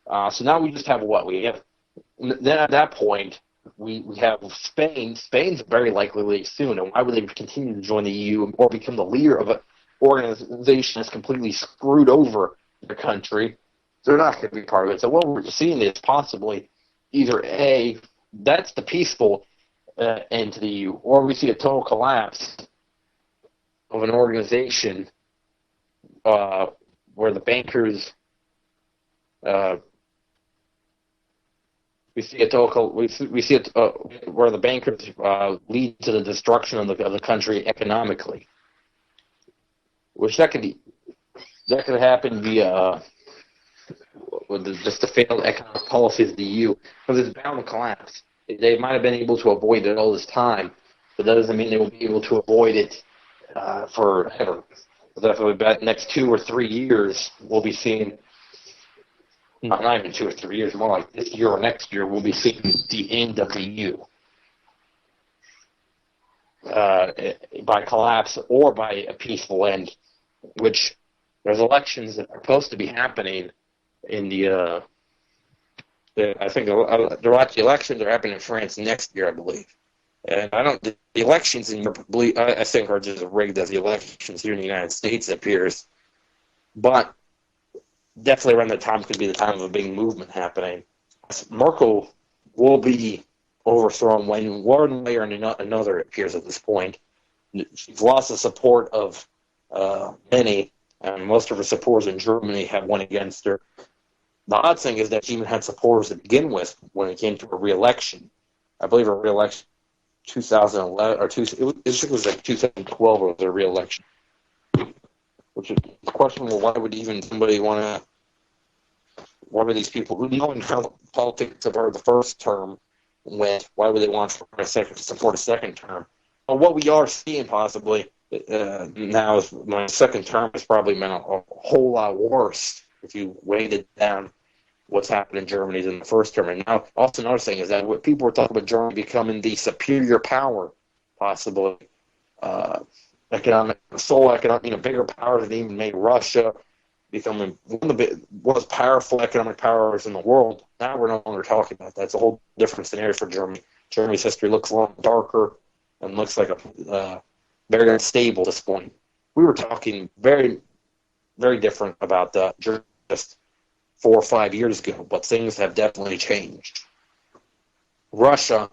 So now we just have what? Then at that point, we have Spain. Spain's very likely to leave soon, and why would they continue to join the EU or become the leader of an organization that's completely screwed over their country? They're not going to be part of it. So what we're seeing is possibly either A, that's the peaceful end to the EU, or we see a total collapse of an organization where the bankers we see it where the bankers lead to the destruction of the country economically, which that could happen via with just the failed economic policies of the EU, because it's bound to collapse. They might have been able to avoid it all this time, but that doesn't mean they will be able to avoid it forever. Definitely, about the next 2 or 3 years, we'll be seeing. Not even 2 or 3 years, more like this year or next year, we'll be seeing the end of the EU by collapse or by a peaceful end. Which there's elections that are supposed to be happening in the I think the elections are happening in France next year, I believe. And the elections in Europe, I think, are just as rigged as the elections here in the United States, it appears. But definitely around that time could be the time of a big movement happening. Merkel will be overthrown one way or another, it appears at this point. She's lost the support of many, and most of her supporters in Germany have went against her. The odd thing is that she even had supporters to begin with when it came to her re-election. I believe her re-election 2011 or it was like 2012 was her re-election, which is questionable. Why would even somebody want to? Why would these people who know in politics of her the first term went. Why would they want to support a second term? Well, what we are seeing possibly now is my second term has probably been a whole lot worse if you weighted down what's happened in Germany than the first term. And now, also another thing is that what people were talking about Germany becoming the superior power, possibly sole economic, bigger power than even made Russia, becoming one of the most powerful economic powers in the world. Now we're no longer talking about that. It's a whole different scenario for Germany. Germany's history looks a lot darker and looks like a very unstable at this point. We were talking very, very different about Germany just 4 or 5 years ago, but things have definitely changed. Russia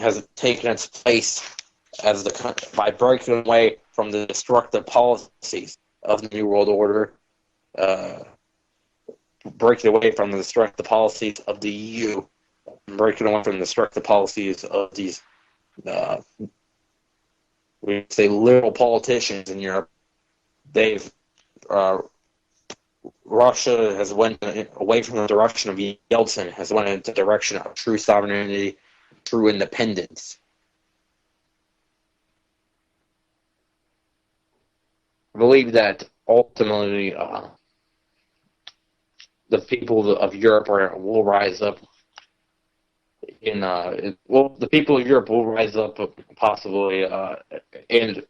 has taken its place as the country by breaking away from the destructive policies of the New World Order, breaking away from the destructive policies of the EU, breaking away from the destructive policies of these, we say, liberal politicians in Europe. Russia has went away from the direction of Yeltsin, has went into the direction of true sovereignty, true independence. I believe that ultimately the people of Europe will rise up. The people of Europe will rise up possibly, and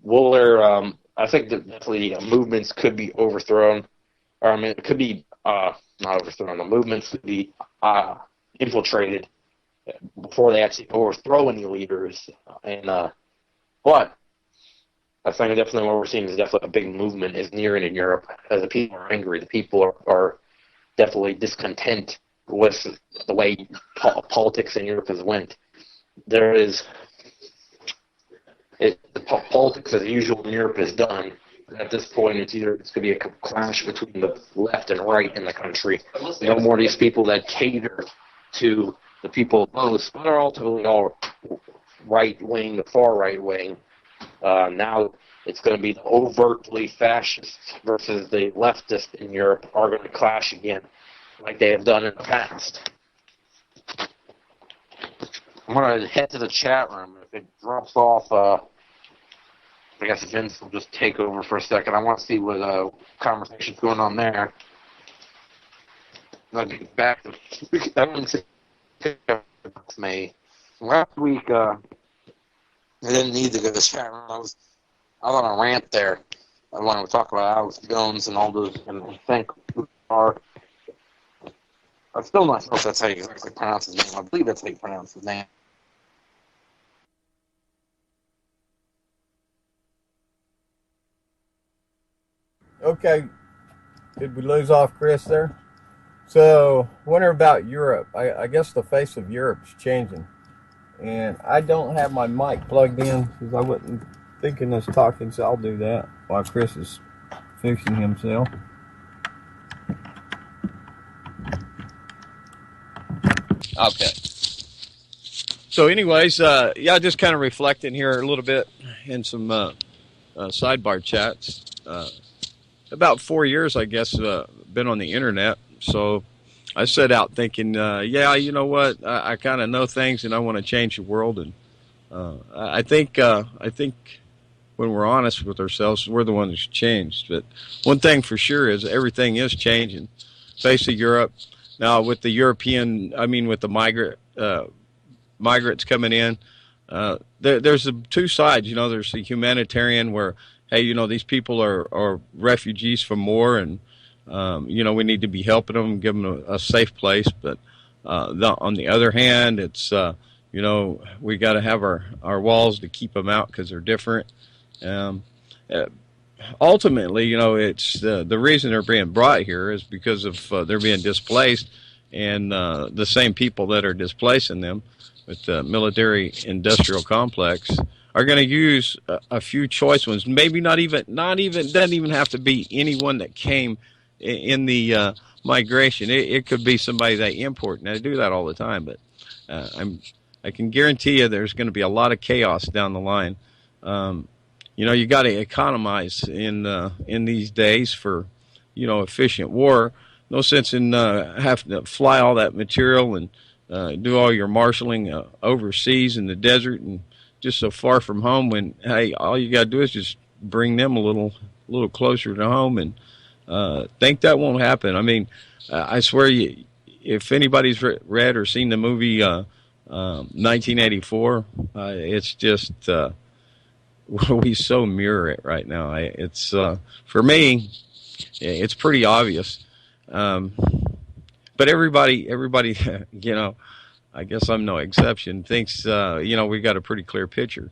will there? I think that definitely movements could be overthrown, it could be not overthrown. The movements could be infiltrated before they actually overthrow any leaders. But I think definitely what we're seeing is definitely a big movement is nearing in Europe as the people are angry. The people are definitely discontent with the way politics in Europe has went. Politics as usual in Europe is done. At this point, it's going to be a clash between the left and right in the country. No more of these people that cater to the people of both, but are ultimately all right wing, the far right wing. Now it's going to be the overtly fascists versus the leftists in Europe are going to clash again, like they have done in the past. I'm going to head to the chat room. If it drops off, I guess Vince will just take over for a second. I want to see what conversation's going on there. I'll get back to me. Last week, I didn't need to go to the chat room. I was on a rant there. I wanted to talk about Alex Jones and all those, and thank our. I'm still not sure if that's how you exactly pronounce his name. I believe that's how you pronounce his name. Okay, did we lose off Chris there? So, wondering about Europe. I guess the face of Europe's changing. And I don't have my mic plugged in because I wasn't thinking of talking, so I'll do that while Chris is fixing himself. Okay. So anyways, just kind of reflecting here a little bit in some sidebar chats. About 4 years, I guess, been on the internet. So I set out thinking, you know what? I kind of know things, and I want to change the world. And I think when we're honest with ourselves, we're the ones who's changed. But one thing for sure is everything is changing. Face of Europe now with the with the migrants coming in. There's the two sides. There's the humanitarian where, hey, these people are refugees from war, and we need to be helping them, give them a safe place. But on the other hand, it's we got to have our walls to keep them out because they're different. Ultimately, it's the reason they're being brought here is because of they're being displaced, and the same people that are displacing them with the military-industrial complex are going to use a few choice ones. Maybe not even doesn't even have to be anyone that came in the migration. It could be somebody they import, and they do that all the time. But I can guarantee you there's going to be a lot of chaos down the line. You got to economize in these days for efficient war. No sense in having to fly all that material and do all your marshaling overseas in the desert and just so far from home, when, hey, all you got to do is just bring them a little closer to home, and think that won't happen. I mean, I swear, if anybody's read or seen the movie 1984, it's just we so mirror it right now. It's for me, it's pretty obvious. But everybody, you know, I guess I'm no exception, thinks, you know, we've got a pretty clear picture.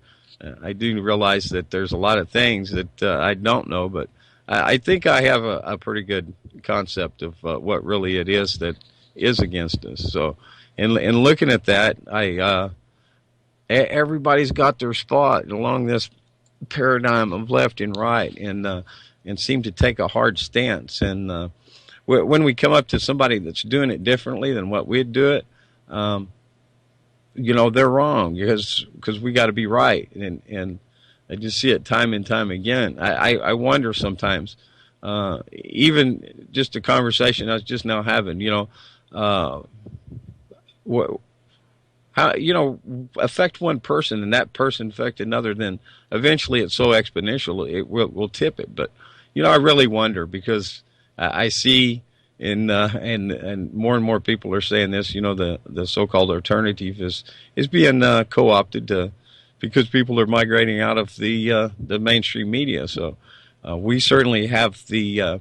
I do realize that there's a lot of things that I don't know, but I think I have a pretty good concept of what really it is that is against us. So, in looking at that, everybody's got their spot along this paradigm of left and right, and seem to take a hard stance. And when we come up to somebody that's doing it differently than what we'd do it, you know, they're wrong because we got to be right. And I just see it time and time again. I wonder sometimes, even just a conversation I was just now having, you know, how, you know, affect one person and that person affect another, then eventually it's so exponential it will tip it. But, you know, I really wonder, because I see and more and more people are saying this, you know, the so-called alternative is being co-opted because people are migrating out of the mainstream media. So we certainly have the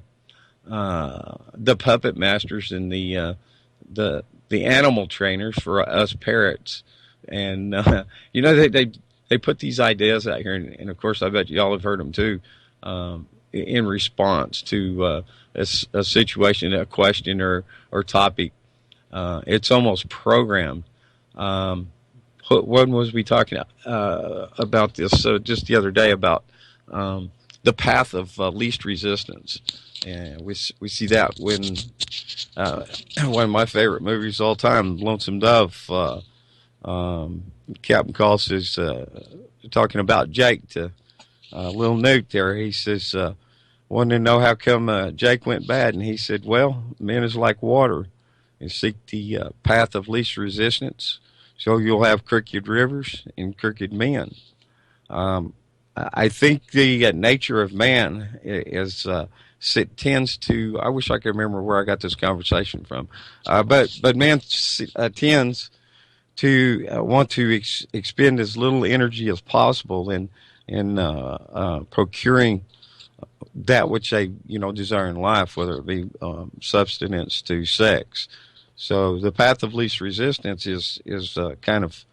puppet masters and the animal trainers for us parrots. And you know, they put these ideas out here, and of course I bet y'all have heard them too, in response to a situation, a question or topic. It's almost programmed. When was we talking about this? So just the other day about the path of least resistance, and we see that when one of my favorite movies of all time, Lonesome Dove. Captain Call says, talking about Jake to Lil Newt there, he says, wanted to know how come Jake went bad, and he said, well, men is like water. You seek the path of least resistance, so you'll have crooked rivers and crooked men. I think the nature of man is it tends to, I wish I could remember where I got this conversation from, but man tends to want to expend as little energy as possible in procuring that which they, you know, desire in life, whether it be substance to sex. So the path of least resistance is kind of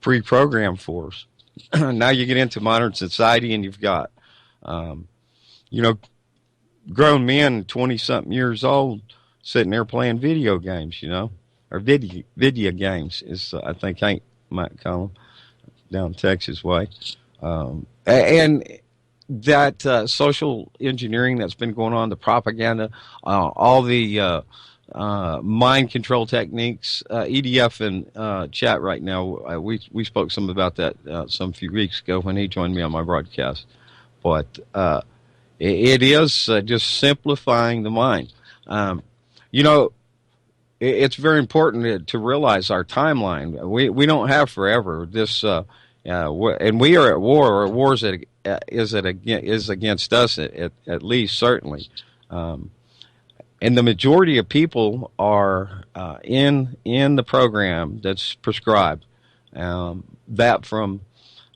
pre-programmed for us. Now you get into modern society, and you've got, you know, grown men, 20-something years old, sitting there playing video games, you know, or video games is, I think Hank might call them down Texas way. And that social engineering that's been going on, the propaganda, all the mind control techniques, EDF in chat right now, we spoke some about that some few weeks ago when he joined me on my broadcast. But it is just simplifying the mind. You know, it's very important to realize our timeline. We don't have forever. This and we are at war, or war is against us at least, certainly. And the majority of people are in the program that's prescribed. That from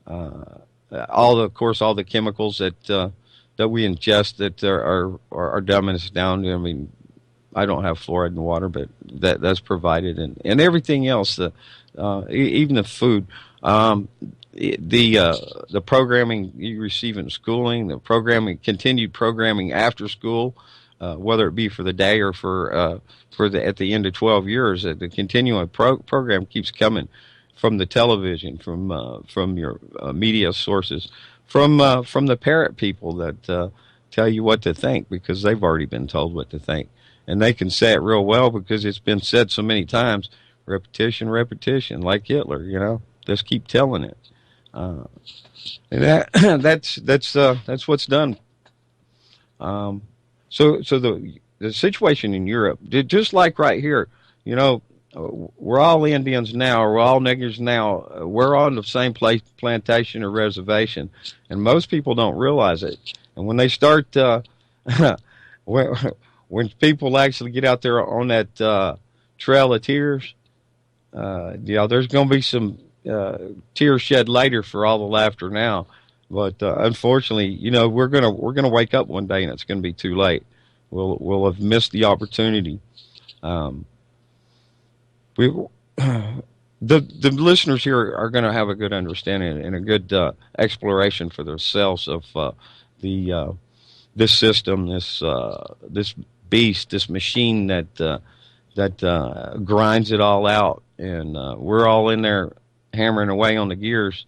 all the chemicals that we ingest that are dumbing us down. I mean, I don't have fluoride in the water, but that's provided, and everything else, even the food, the programming you receive in schooling, the continued programming after school, whether it be for the day or for at the end of 12 years, the continuing program keeps coming from the television, from your media sources, from the parrot people that tell you what to think because they've already been told what to think. And they can say it real well because it's been said so many times. Repetition, like Hitler, you know. Just keep telling it. And that's what's done. So the situation in Europe, just like right here, you know, we're all Indians now, or we're all niggers now. We're on the same plantation or reservation, and most people don't realize it. And when they start, when, when people actually get out there on that trail of tears, there's going to be some tears shed later for all the laughter now. But unfortunately, we're gonna wake up one day and it's going to be too late. We'll have missed the opportunity. We the listeners here are going to have a good understanding and a good exploration for themselves of this system, this beast, this machine that grinds it all out, and we're all in there hammering away on the gears.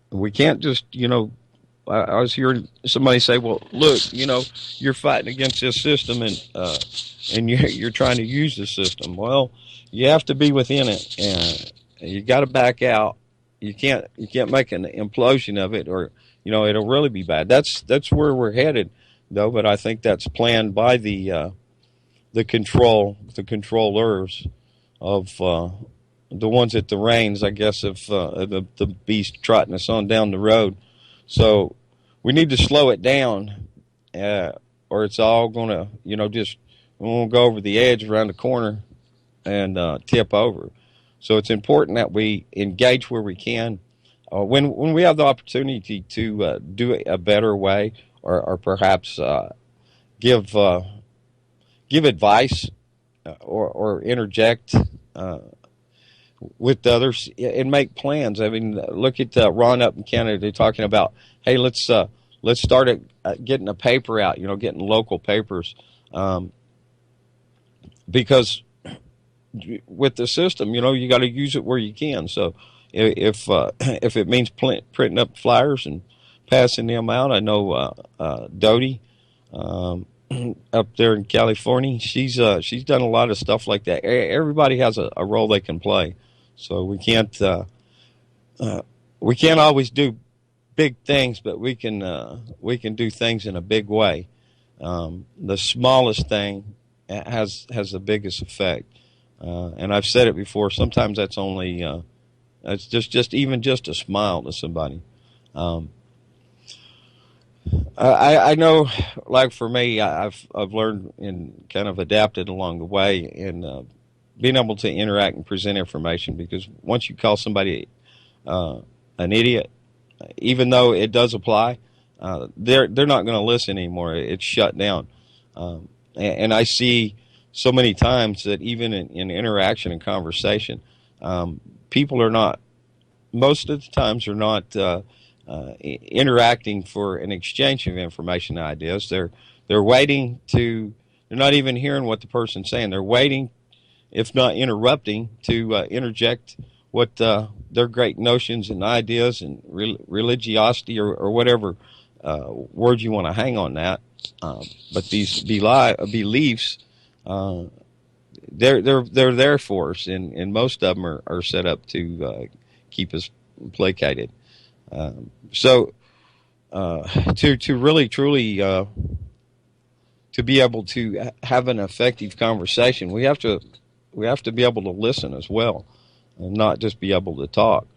We can't just, I was hearing somebody say, "Well, look, you're fighting against this system, and you're trying to use the system." Well, you have to be within it, and you got to back out. You can't make an implosion of it, or it'll really be bad. That's where we're headed, though. But I think that's planned by the controllers of the ones at the reins, I guess, of the beast trotting us on down the road. So we need to slow it down, or it's all going to, just we won't go over the edge around the corner and tip over. So it's important that we engage where we can. When we have the opportunity to do it a better way, or perhaps give advice or interject with others and make plans. I mean, look at Ron up in Canada. They're talking about, hey, let's start getting a paper out. Getting local papers, because with the system, you got to use it where you can. So if it means printing up flyers and passing them out, I know Dodie up there in California, she's done a lot of stuff like that. Everybody has a role they can play. So we can't always do big things, but we can do things in a big way. The smallest thing has the biggest effect, and I've said it before. Sometimes that's only it's just even just a smile to somebody. I know, like for me, I've learned and kind of adapted along the way in being able to interact and present information, because once you call somebody an idiot, even though it does apply, they're not going to listen anymore. It's shut down. And I see so many times that even in interaction and conversation, people are not, most of the times are not interacting for an exchange of information and ideas. They're waiting to, they're not even hearing what the person's saying. They're waiting, if not interrupting, to interject what their great notions and ideas and religiosity or whatever word you want to hang on that. But these beliefs, they're there for us, and most of them are set up to keep us placated. So to really truly to be able to have an effective conversation, we have to be able to listen as well, and not just be able to talk.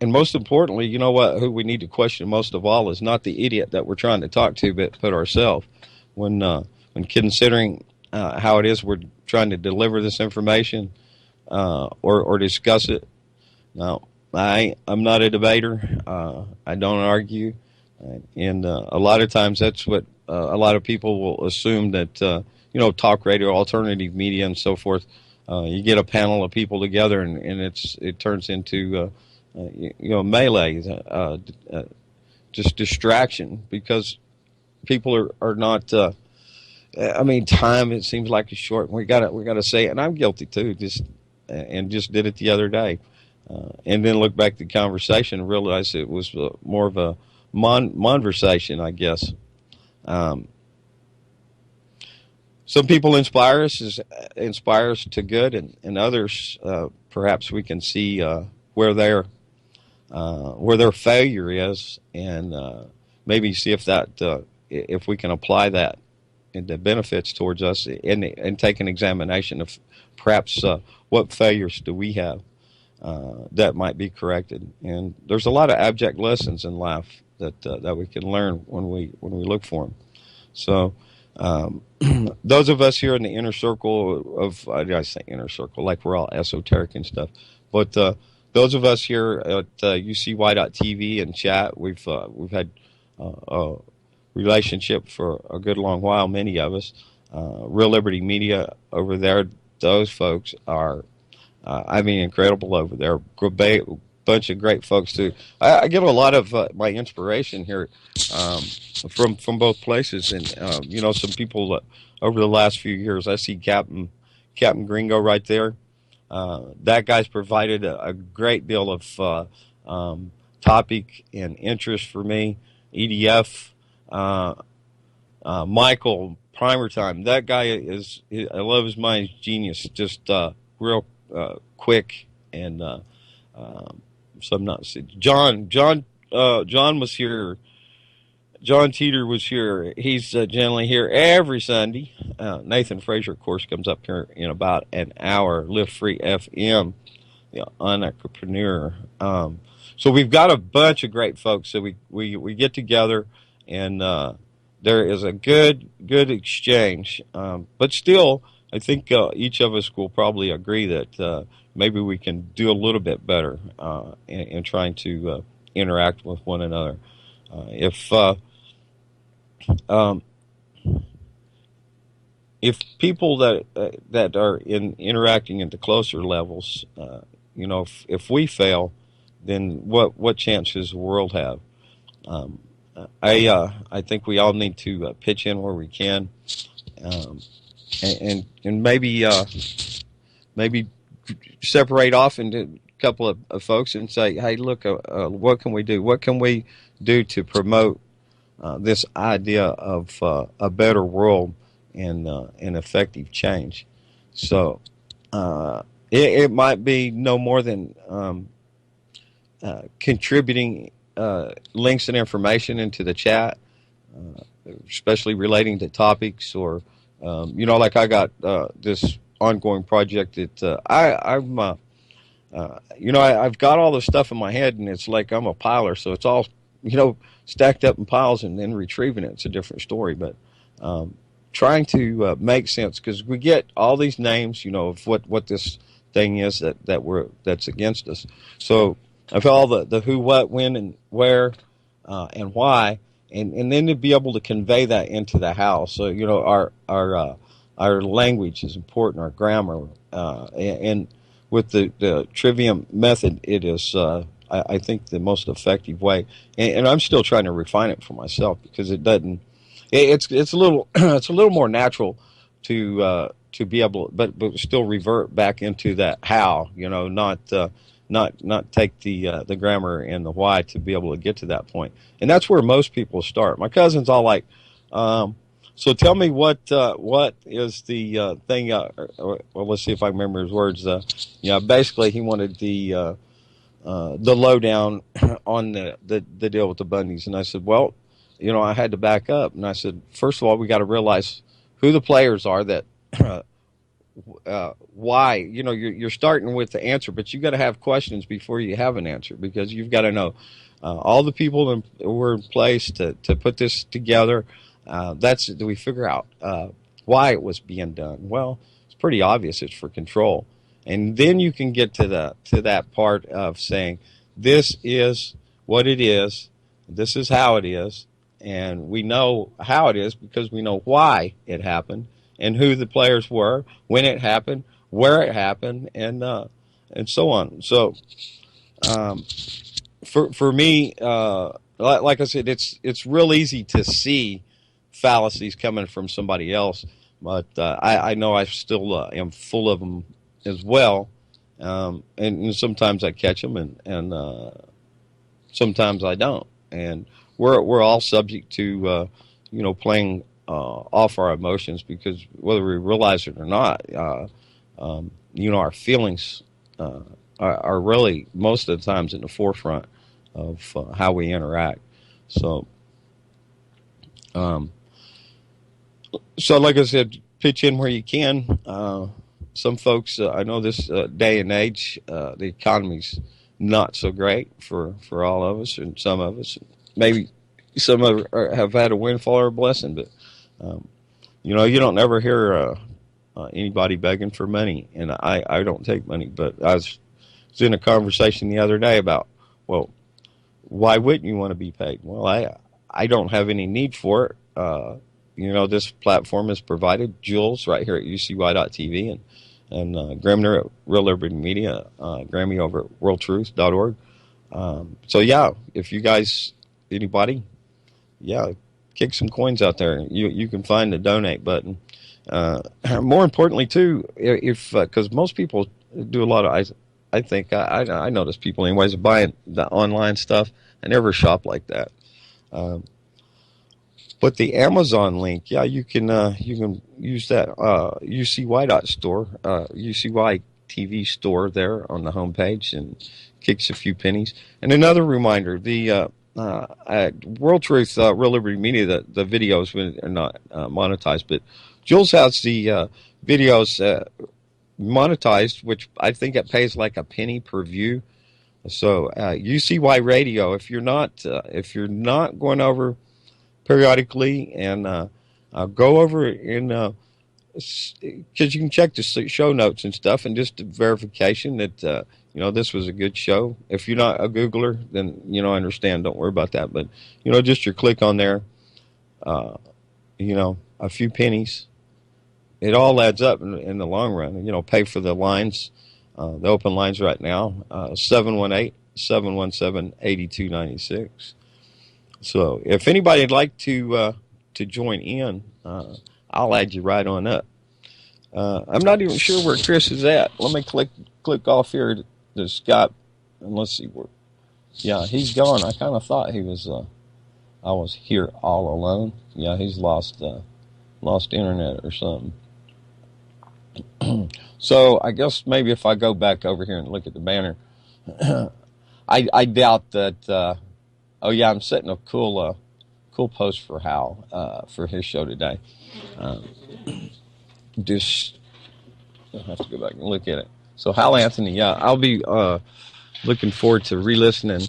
And most importantly, you know what? Who we need to question most of all is not the idiot that we're trying to talk to, but ourselves. When considering how it is we're trying to deliver this information or discuss it. Now, I'm not a debater. I don't argue, and a lot of times that's what a lot of people will assume that talk radio, alternative media, and so forth. You get a panel of people together, and it turns into melee, just distraction, because people are not. Time, it seems like is short. We gotta say it, and I'm guilty too. Just did it the other day. And then look back at the conversation and realize it was more of a conversation, I guess. Some people inspire us to good, and others perhaps we can see where their failure is, and maybe see if we can apply that and the benefits towards us, and take an examination of perhaps what failures do we have that might be corrected. And there's a lot of abject lessons in life that we can learn when we look for them. So those of us here in the inner circle of, I say inner circle, like we're all esoteric and stuff, but those of us here at UCY.TV and chat, we've had a relationship for a good long while, many of us. Real Liberty Media over there, those folks are, incredible over there. Bunch of great folks too. I get a lot of my inspiration here from both places, and some people over the last few years. I see Captain Gringo right there. That guy's provided a great deal of topic and interest for me. EDF, Michael Primer Time. That guy I love his mind. He's genius. Just real quick and. So I'm not John was here. John Teeter was here. He's generally here every Sunday. Nathan Frazier, of course, comes up here in about an hour. Live Free FM, the entrepreneur. So we've got a bunch of great folks. So we get together, and there is a good exchange. But still, I think each of us will probably agree that maybe we can do a little bit better in trying to interact with one another. If people that are interacting at the closer levels, if we fail, then what chance does the world have? I think we all need to pitch in where we can, and maybe separate off into a couple of folks and say, hey, look, what can we do? What can we do to promote this idea of a better world and effective change? So it might be no more than contributing links and information into the chat, especially relating to topics or, like I got this ongoing project that I've got all this stuff in my head, and it's like I'm a piler, so it's all stacked up in piles, and then retrieving it's a different story. But trying to make sense, because we get all these names, of what this thing is that's against us. So of all the who, what, when, and where, and why, and then to be able to convey that into the how. So our language is important, our grammar, and with the trivium method, it is, I think, the most effective way. And I'm still trying to refine it for myself, because it doesn't. It's a little it's a little more natural to be able, but still revert back into that how, not take the grammar and the why to be able to get to that point. And that's where most people start. My cousin's all like. So tell me what is the thing? Well, let's see if I remember his words. Basically he wanted the lowdown on the deal with the Bundys, and I said, well, I had to back up, and I said, first of all, we got to realize who the players are that. Why? You're starting with the answer, but you got to have questions before you have an answer, because you've got to know all the people who were in place to put this together. Do we figure out why it was being done? Well, it's pretty obvious. It's for control, and then you can get to that part of saying, this is what it is, this is how it is, and we know how it is because we know why it happened and who the players were, when it happened, where it happened, and so on. So, for me, like I said, it's real easy to see fallacies coming from somebody else, but I know I still am full of them as well, and sometimes I catch them, and sometimes I don't, and we're all subject to playing off our emotions, because whether we realize it or not, our feelings are really most of the times in the forefront of how we interact. So So, like I said, pitch in where you can. Some folks, I know this day and age, the economy's not so great for all of us, and some of us. Maybe some have had a windfall or a blessing, but you know, you don't ever hear anybody begging for money, and I don't take money. But I was in a conversation the other day about, well, why wouldn't you want to be paid? Well, I don't have any need for it. You know, this platform is provided. Jules right here at UCY.tv and Gramner at Real Liberty Media, Grammy over at worldtruth.org. So, yeah, if you guys, anybody, yeah, kick some coins out there. You can find the donate button. More importantly, too, if because most people do a lot of, I think, I notice people anyways buying the online stuff. I never shop like that. But the Amazon link, yeah, you can use that UCY.store, UCY TV store there on the homepage, and kicks a few pennies. And another reminder, the World Truth, Real Liberty Media, the videos are not monetized, but Jules has the videos monetized, which I think it pays like a penny per view. So UCY Radio, if you're not going over periodically, and go over and because you can check the show notes and stuff, and just verification that you know, this was a good show. If you're not a Googler, then you know, I understand. Don't worry about that. But you know, just your click on there, you know, a few pennies, it all adds up in the long run. You know, pay for the lines, the open lines right now, 718-717-8296. So if anybody'd like to join in, I'll add you right on up. I'm not even sure where Chris is at. Let me click off here to Scott, and let's see where. Yeah, he's gone. I kind of thought he was. I was here all alone. Yeah, he's lost internet or something. So I guess maybe if I go back over here and look at the banner, I doubt that. Oh yeah, I'm setting a cool post for Hal for his show today. Just I'll have to go back and look at it. So Hal Anthony, yeah, I'll be looking forward to re-listening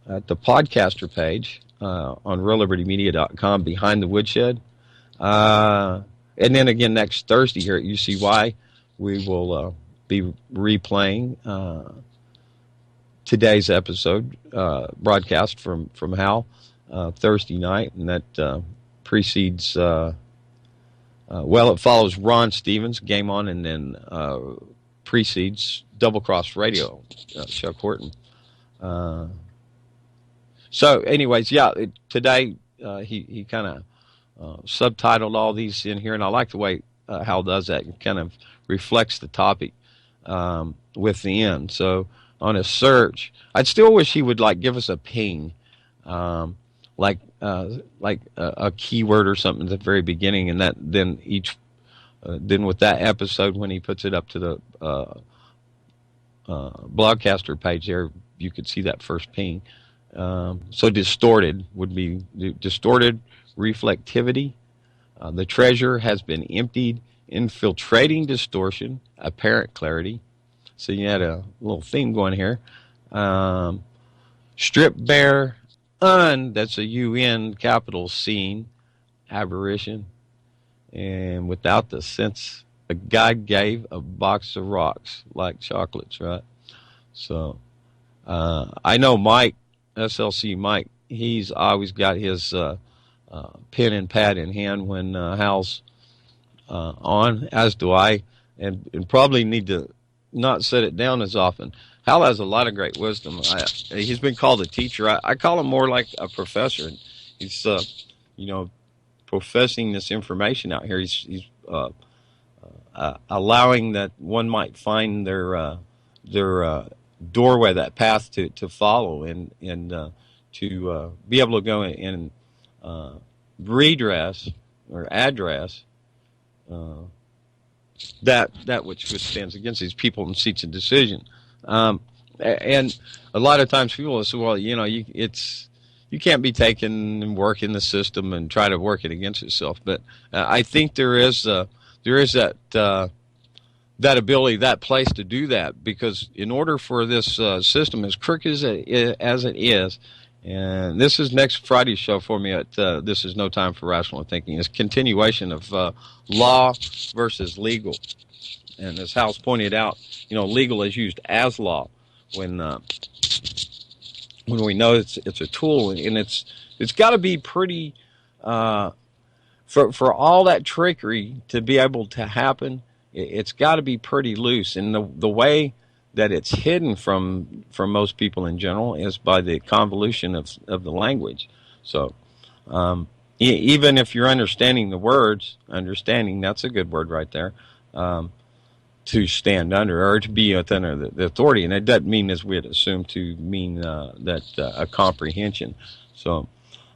at the podcaster page on reallibertymedia.com, Behind the Woodshed. And then again next Thursday here at UCY, we will be replaying today's episode broadcast from Hal Thursday night, and that precedes it follows Ron Stevens, Game On, and then precedes Double Cross Radio, Chuck Horton. So anyways, yeah, today he kind of subtitled all these in here, and I like the way Hal does that. It kind of reflects the topic with the end. So on a search, I'd still wish he would like give us a ping, like a keyword or something at the very beginning, and that then then with that episode, when he puts it up to the blogcaster page there, you could see that first ping. So distorted would be distorted reflectivity. The treasure has been emptied, infiltrating distortion, apparent clarity. So you had a little theme going here. Strip bare, that's a UN capital scene, aberration. And without the sense, a guy gave a box of rocks like chocolates, right? So I know Mike, SLC Mike, he's always got his pen and pad in hand when Hal's on, as do I, and probably need to not set it down as often. Hal has a lot of great wisdom. He's been called a teacher. I call him more like a professor. He's, you know, professing this information out here. He's allowing that one might find their doorway, that path to follow, and to be able to go and redress or address that which stands against these people in seats of decision. And a lot of times people will say, well, you know, you you can't be taken and work in the system and try to work it against itself. But I think there is that ability, that place to do that, because in order for this system, as crooked as it is, and this is next Friday's show for me at This Is No Time for Rational Thinking, is continuation of law versus legal. And as Hal's pointed out, legal is used as law when we know it's a tool, and it's got to be pretty for all that trickery to be able to happen. It's got to be pretty loose, and the way that it's hidden from most people in general is by the convolution of the language. So even if you're understanding the words, that's a good word right there, to stand under or to be under the authority, and it doesn't mean, as we had assumed, to mean that a comprehension. So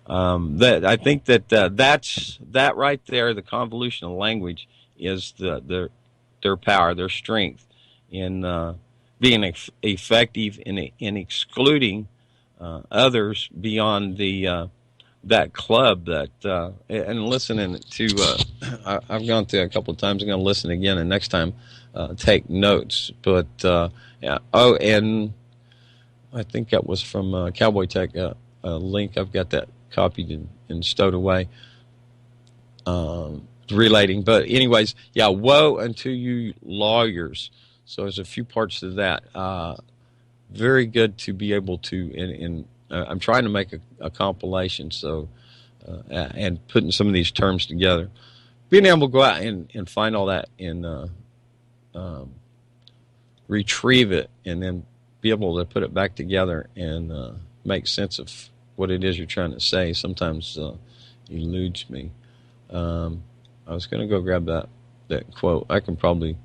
that I think that's that right there. The convolution of language is their power, their strength in being effective in excluding others beyond that club and listening to. I've gone through a couple of times. I'm going to listen again, and next time take notes. But yeah. Oh, and I think that was from Cowboy Tech. A link. I've got that copied and stowed away. Relating, but anyways, yeah. Woe unto you lawyers. So there's a few parts to that. Very good to be able to, and I'm trying to make a compilation, so and putting some of these terms together. Being able to go out and find all that and retrieve it, and then be able to put it back together and make sense of what it is you're trying to say sometimes eludes me. I was going to go grab that quote. I can probably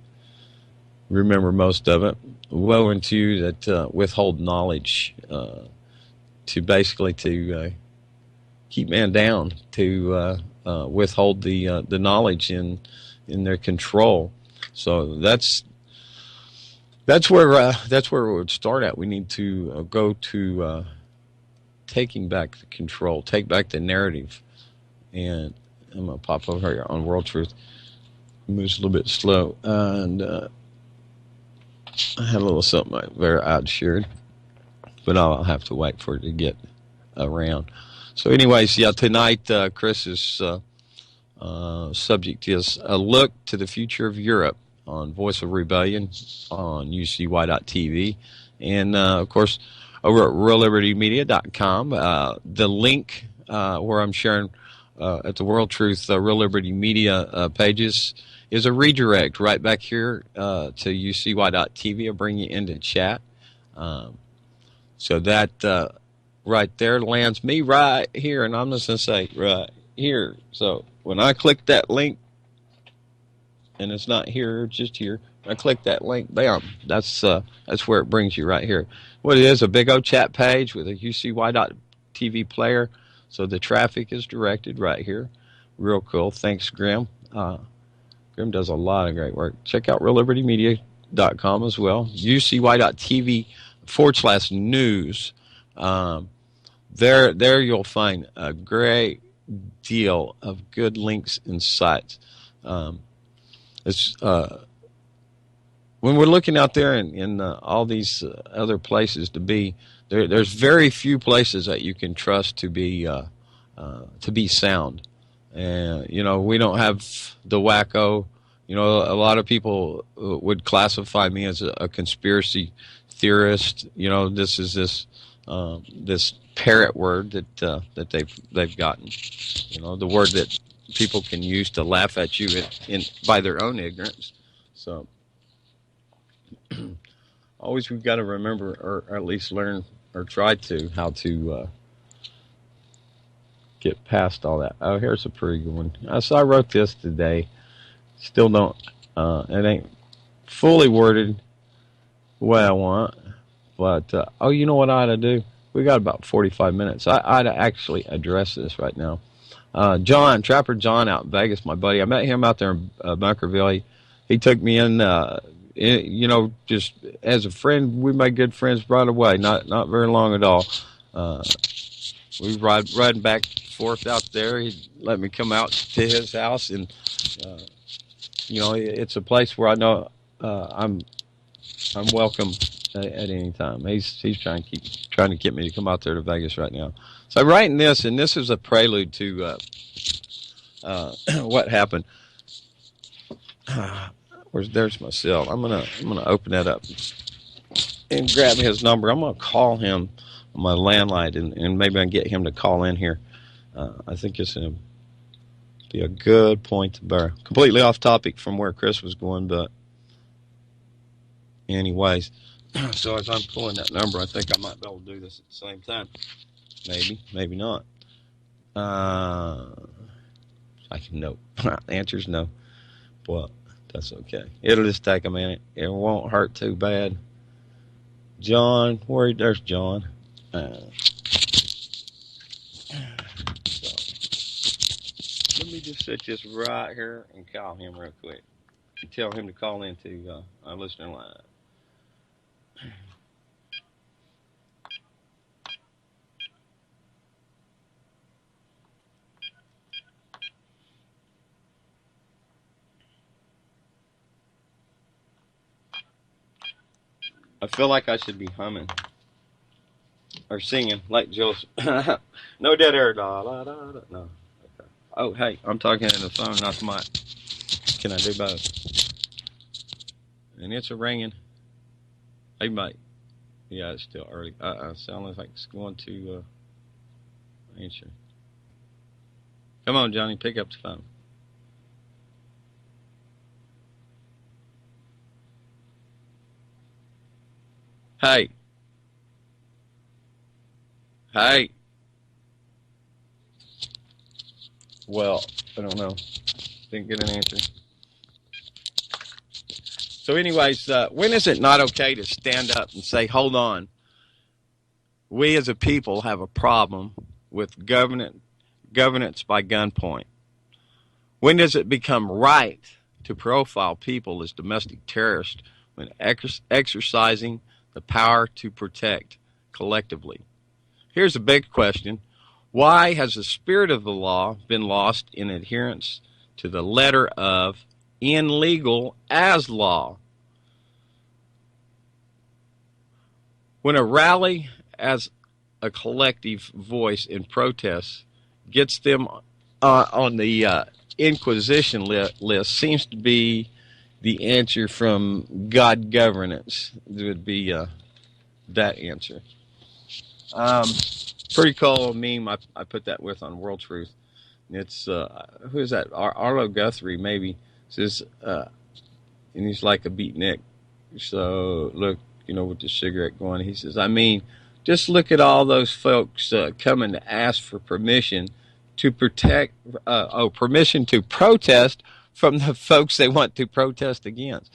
remember most of it. Woe unto you that withhold knowledge, to basically to keep man down, to withhold the knowledge in their control. So that's where we would start at. We need to go to taking back the control, take back the narrative. And I'm going to pop over here on World Truth. Moves a little bit slow. And I had a little something there I'd shared, but I'll have to wait for it to get around. So anyways, yeah, tonight Chris's subject is a look to the future of Europe on Voice of Rebellion on UCY.tv. And, of course, over at RealLibertyMedia.com. The link where I'm sharing at the World Truth Real Liberty Media pages is a redirect right back here to UCY.tv. I'll bring you into chat. So that right there lands me right here, and I'm just going to say right here. So when I click that link, and it's not here, it's just here, I click that link, bam, that's where it brings you right here. What it is, a big old chat page with a UCY.tv player. So the traffic is directed right here. Real cool. Thanks, Grim. Grim does a lot of great work. Check out RealLibertyMedia.com as well. UCY.tv/news. There you'll find a great deal of good links and sites. It's when we're looking out there in all these other places to be, there's very few places that you can trust to be sound. And we don't have the wacko. A lot of people would classify me as a conspiracy theorist. This is this parrot word that they've gotten. The word that people can use to laugh at you by their own ignorance. So always we've got to remember, or at least learn, or try to, how to get past all that. Oh, here's a pretty good one. So I wrote this today. Still don't, it ain't fully worded the way I want, but, you know what I ought to do? We got about 45 minutes. I ought to actually address this right now. Trapper John out in Vegas, my buddy. I met him out there in Bunkerville. He took me in, just as a friend. We made good friends right away, not very long at all. we riding back and forth out there. He let me come out to his house, and it's a place where I know I'm welcome at any time. He's trying to get me to come out there to Vegas right now. So I'm writing this, and this is a prelude to what happened. There's my cell. I'm gonna open that up and grab his number. I'm gonna call him on my landline, and maybe I can get him to call in here. I think it's gonna be a good point to bear. Completely off topic from where Chris was going, but anyways. So as I'm pulling that number, I think I might be able to do this at the same time. Maybe not. I can nope. The answer's no. Well, that's okay. It'll just take a minute. It won't hurt too bad. John, there's John. So, let me just sit this right here and call him real quick. Tell him to call into our listener line. I feel like I should be humming or singing like Joseph. No dead air. Da, da, da, da. No. Okay. Oh, hey, I'm talking in the phone, not the mic. Can I do both? And it's a ringing. Hey, mate. Yeah, it's still early. Sounds like it's going to answer. Come on, Johnny, pick up the phone. Hey. Well, I don't know. Didn't get an answer. So anyways, when is it not okay to stand up and say, hold on, we as a people have a problem with governance by gunpoint? When does it become right to profile people as domestic terrorists when exercising the power to protect collectively? Here's a big question. Why has the spirit of the law been lost in adherence to the letter of in legal as law? When a rally as a collective voice in protest gets them on the Inquisition list, seems to be the answer from God governance. It would be that answer. Pretty cool meme I put that with on World Truth. It's who is that? Arlo Guthrie maybe says, and he's like a beatnik. So look, with the cigarette going, he says, I mean, just look at all those folks coming to ask for permission to permission to protest from the folks they want to protest against.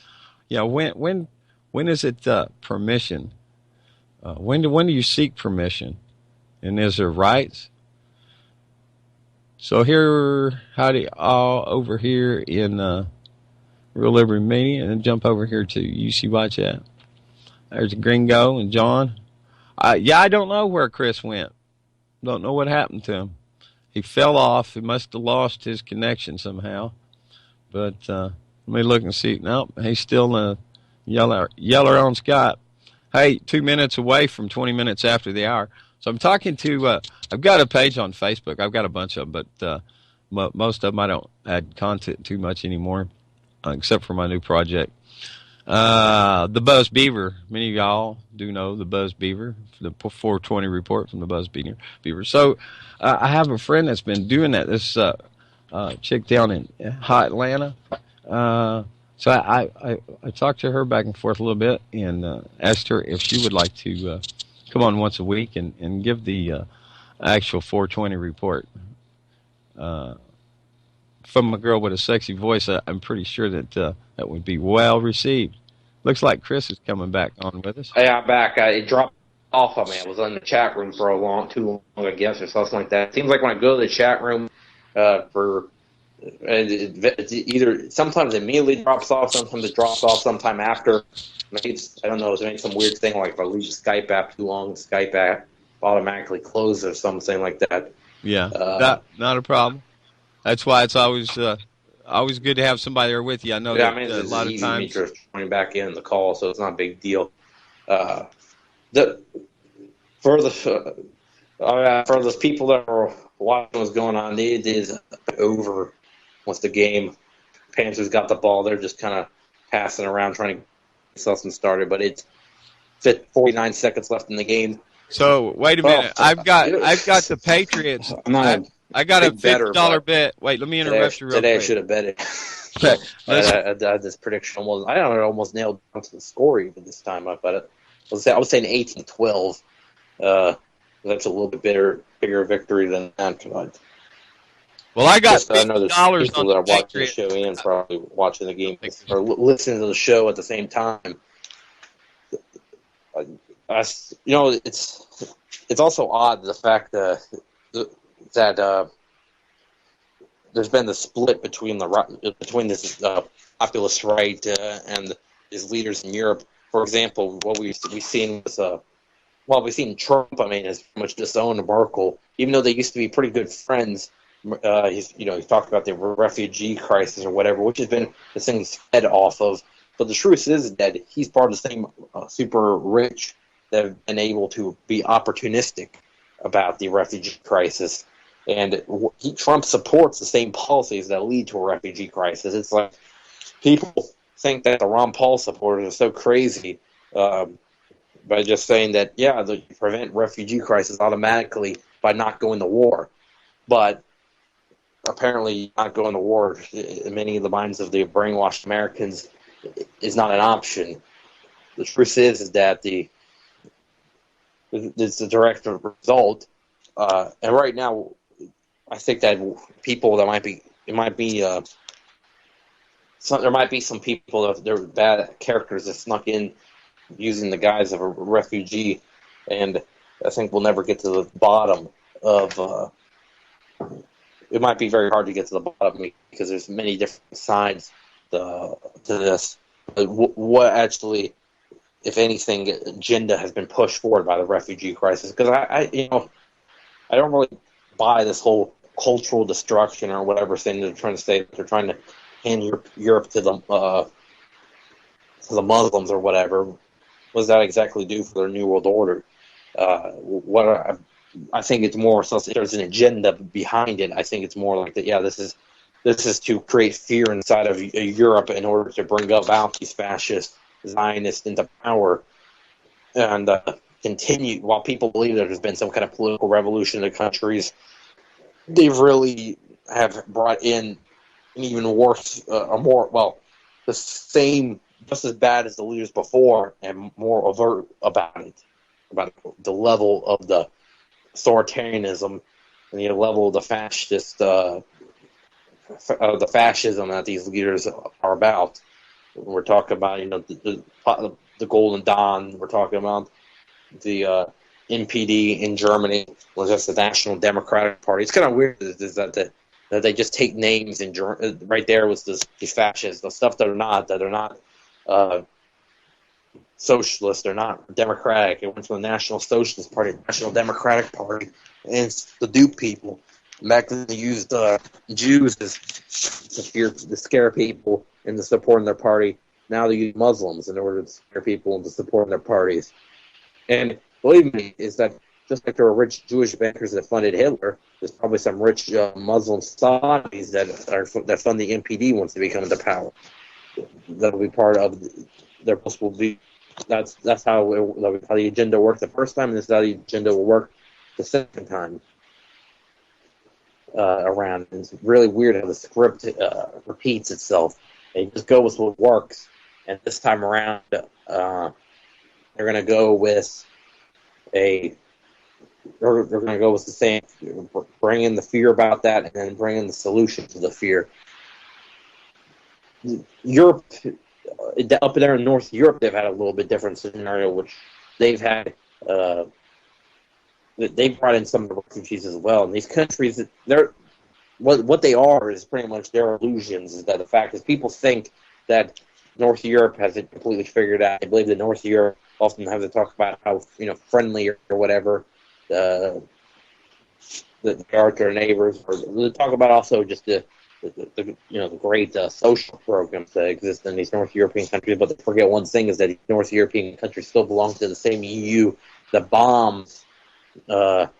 When is it permission? When do you seek permission? And is there rights? So here, howdy all over here in Real Liberty Media, and then jump over here to UCY Chat. There's Gringo and John. I don't know where Chris went. Don't know what happened to him. He fell off. He must have lost his connection somehow. But let me look and see. Nope, he's still yeller on Skype. Hey, 2 minutes away from 20 minutes after the hour. So I'm talking to, I've got a page on Facebook. I've got a bunch of them, but most of them I don't add content too much anymore, except for my new project. The Buzz Beaver. Many of y'all do know the Buzz Beaver, the 420 report from the Buzz Beaver. So I have a friend that's been doing that, this chick down in hot Atlanta. So I talked to her back and forth a little bit and asked her if she would like to come on once a week and give the actual 420 report. From a girl with a sexy voice, I'm pretty sure that that would be well received. Looks like Chris is coming back on with us. Hey, I'm back. It dropped off on me. I was in the chat room for too long, I guess, or something like that. It seems like when I go to the chat room it's either sometimes it immediately drops off, sometimes it drops off sometime after. Maybe I don't know, it's maybe some weird thing like if I leave the Skype app too long, the Skype app automatically close or something like that. Yeah, not a problem. That's why it's always good to have somebody there with you. I know Yeah, that I mean, a it's lot of easy me times. to join back in the call, so it's not a big deal. Uh, for those people that are watching what's going on, it is over with the game. Panthers got the ball. They're just kind of passing around trying to get something started, but it's 49 seconds left in the game. So wait a minute. I've got the Patriots. I'm not I got a big better, $50 but bet. Wait, let me interrupt you real today I quick. should have bet it. I Let's- had this prediction almost nailed down to the score even this time. I bet it. I was saying 18-12. That's a little bit bigger victory than that. Well, I got I know there's $50 people on that are the watching the Patriots. show and probably watching the game or listening to the show at the same time. It's also odd the fact that there's been the split between this populist right and his leaders in Europe. For example, what we've seen was we've seen Trump. I mean, has pretty much disowned Merkel, even though they used to be pretty good friends. He's talked about the refugee crisis or whatever, which has been the thing he's fed off of. But the truth is that he's part of the same super rich that have been able to be opportunistic about the refugee crisis. And Trump supports the same policies that lead to a refugee crisis. It's like people think that the Ron Paul supporters are so crazy by just saying that, they prevent refugee crisis automatically by not going to war. But apparently not going to war in many of the minds of the brainwashed Americans is not an option. The truth is that it's the direct result. And right now, I think that people there might be some people that they're bad characters that snuck in using the guise of a refugee, and I think we'll never get to the bottom of. It might be very hard to get to the bottom because there's many different sides to this. But what actually, if anything, agenda has been pushed forward by the refugee crisis? Because I don't really buy this whole cultural destruction or whatever thing they're trying to say. They're trying to hand Europe to the Muslims or whatever. What does that exactly do for their New World Order? I think it's more so there's an agenda behind it. I think it's more like that. Yeah, this is to create fear inside of Europe in order to bring about these fascist Zionists into power and continue. While people believe that there's been some kind of political revolution in the countries, they've really have brought in an even worse, the same, just as bad as the leaders before, and more overt about it, about the level of the authoritarianism and the level of the fascist, the fascism that these leaders are about. We're talking about, the Golden Dawn. We're talking about the NPD in Germany, was just the National Democratic Party. It's kind of weird is that they just take names in right there was the fascists, the stuff that are not socialist, they're not democratic. It went from the National Socialist Party, National Democratic Party, and it's the dupe people. Back then they used Jews to scare people into supporting their party. Now they use Muslims in order to scare people into supporting their parties. And believe me, is that just like there were rich Jewish bankers that funded Hitler, there's probably some rich Muslim Saudis that fund the NPD once they become into power. That'll be part of their possible be. That's how the agenda worked the first time, and this is how the agenda will work the second time around. And it's really weird how the script repeats itself. They just go with what works, and this time around, they're going to go with they're going to go with the same, bring in the fear about that, and then bring in the solution to the fear. Europe, up there in North Europe, they've had a little bit different scenario, which they've had. They've brought in some of the refugees as well. And these countries, what they are is pretty much their illusions. Is that the fact is people think that North Europe has it completely figured out. They believe that North Europe often have to talk about how friendly or whatever. that they are to their neighbors. Or they talk about also just the great social programs that exist in these North European countries. But they forget one thing is that these North European countries still belong to the same EU that bombs the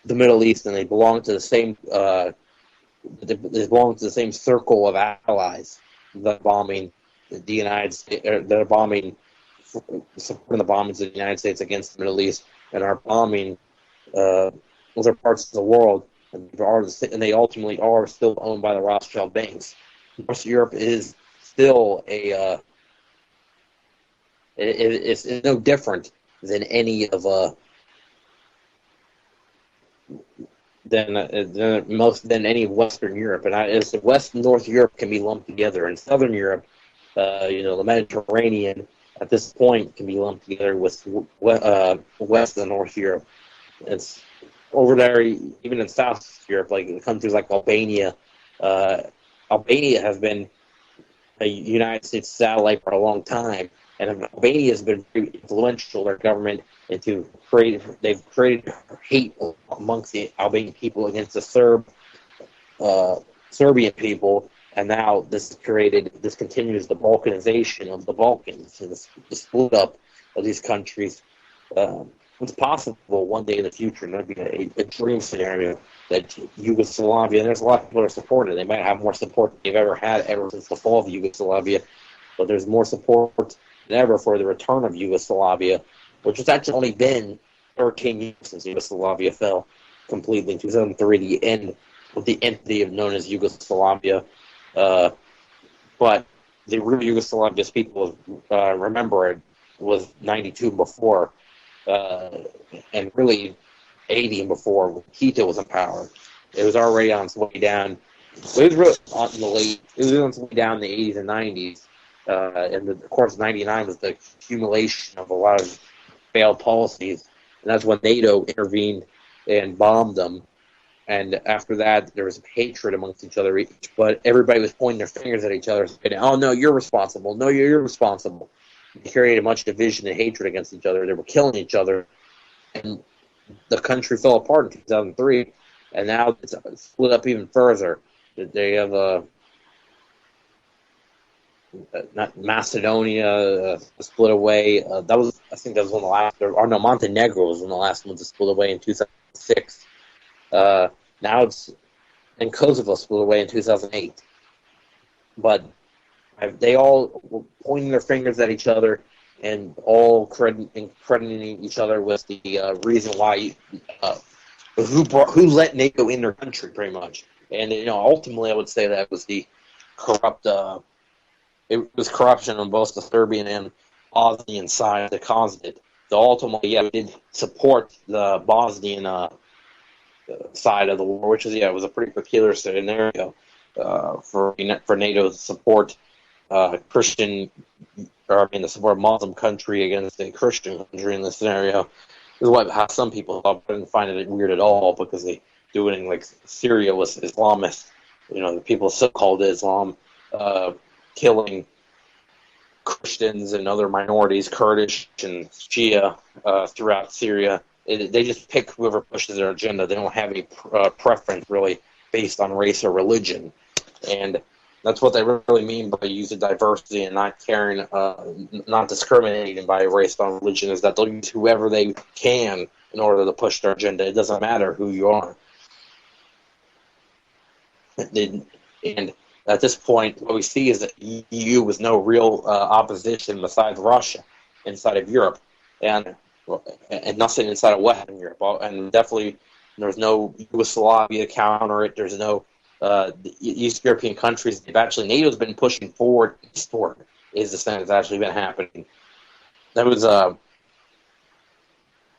Middle East, and they belong to the same they belong to the same circle of allies that are bombing the United States. That are bombing, supporting the bombings of the United States against the Middle East, and are bombing other parts of the world, and they ultimately are still owned by the Rothschild banks. North Europe is still it's no different than any of than any Western Europe, and West and North Europe can be lumped together. In Southern Europe, the Mediterranean at this point can be lumped together with West and North Europe. It's over there, even in South Europe, like countries like Albania. Albania has been a United States satellite for a long time, and Albania has been very influential, their government, they've created hate amongst the Albanian people against the Serbian people, and now this continues the Balkanization of the Balkans, and the split up of these countries. It's possible one day in the future, and that'd be a dream scenario, that Yugoslavia, and there's a lot of people that are supporting it. They might have more support than they've ever had ever since the fall of Yugoslavia, but there's more support than ever for the return of Yugoslavia, which has actually only been 13 years since Yugoslavia fell completely in 2003, the end of the entity known as Yugoslavia. But the real Yugoslavia people remember it was 92 before, and really 80 before when Tito was in power. It was already on its way down. It was really on its way down in the 80s and 90s. And of course, 99 was the accumulation of a lot of failed policies, and that's when NATO intervened and bombed them. And after that, there was hatred amongst each other. But everybody was pointing their fingers at each other, saying, "Oh no, you're responsible. No, you're responsible." They created much division and hatred against each other. They were killing each other, and the country fell apart in 2003. And now it's split up even further. They have not Macedonia split away. I think that was one of the last. Or no, Montenegro was one of the last ones to split away in 2006. Now and Kosovo split away in 2008. But they all were pointing their fingers at each other and all crediting each other with the reason why who let NATO in their country, pretty much. And ultimately, I would say that was the corrupt. It was corruption on both the Serbian and Bosnian side that caused it. So ultimately, we did support the Bosnian side of the war, which it was a pretty peculiar scenario for NATO to support to support a Muslim country against a Christian country in this scenario. This is how some people thought. I didn't find it weird at all, because they do it in like Syria with Islamists, the people so-called Islam, killing Christians and other minorities, Kurdish and Shia, throughout Syria. They just pick whoever pushes their agenda. They don't have any preference really based on race or religion, and that's what they really mean by using diversity and not caring, not discriminating by race or religion. Is that they'll use whoever they can in order to push their agenda. It doesn't matter who you are. And at this point, what we see is that the EU was no real opposition besides Russia inside of Europe, and nothing inside of Western Europe. And definitely, there's no Yugoslavia to counter it. There's no the East European countries. NATO's been pushing forward eastward. Is the thing that's actually been happening. That was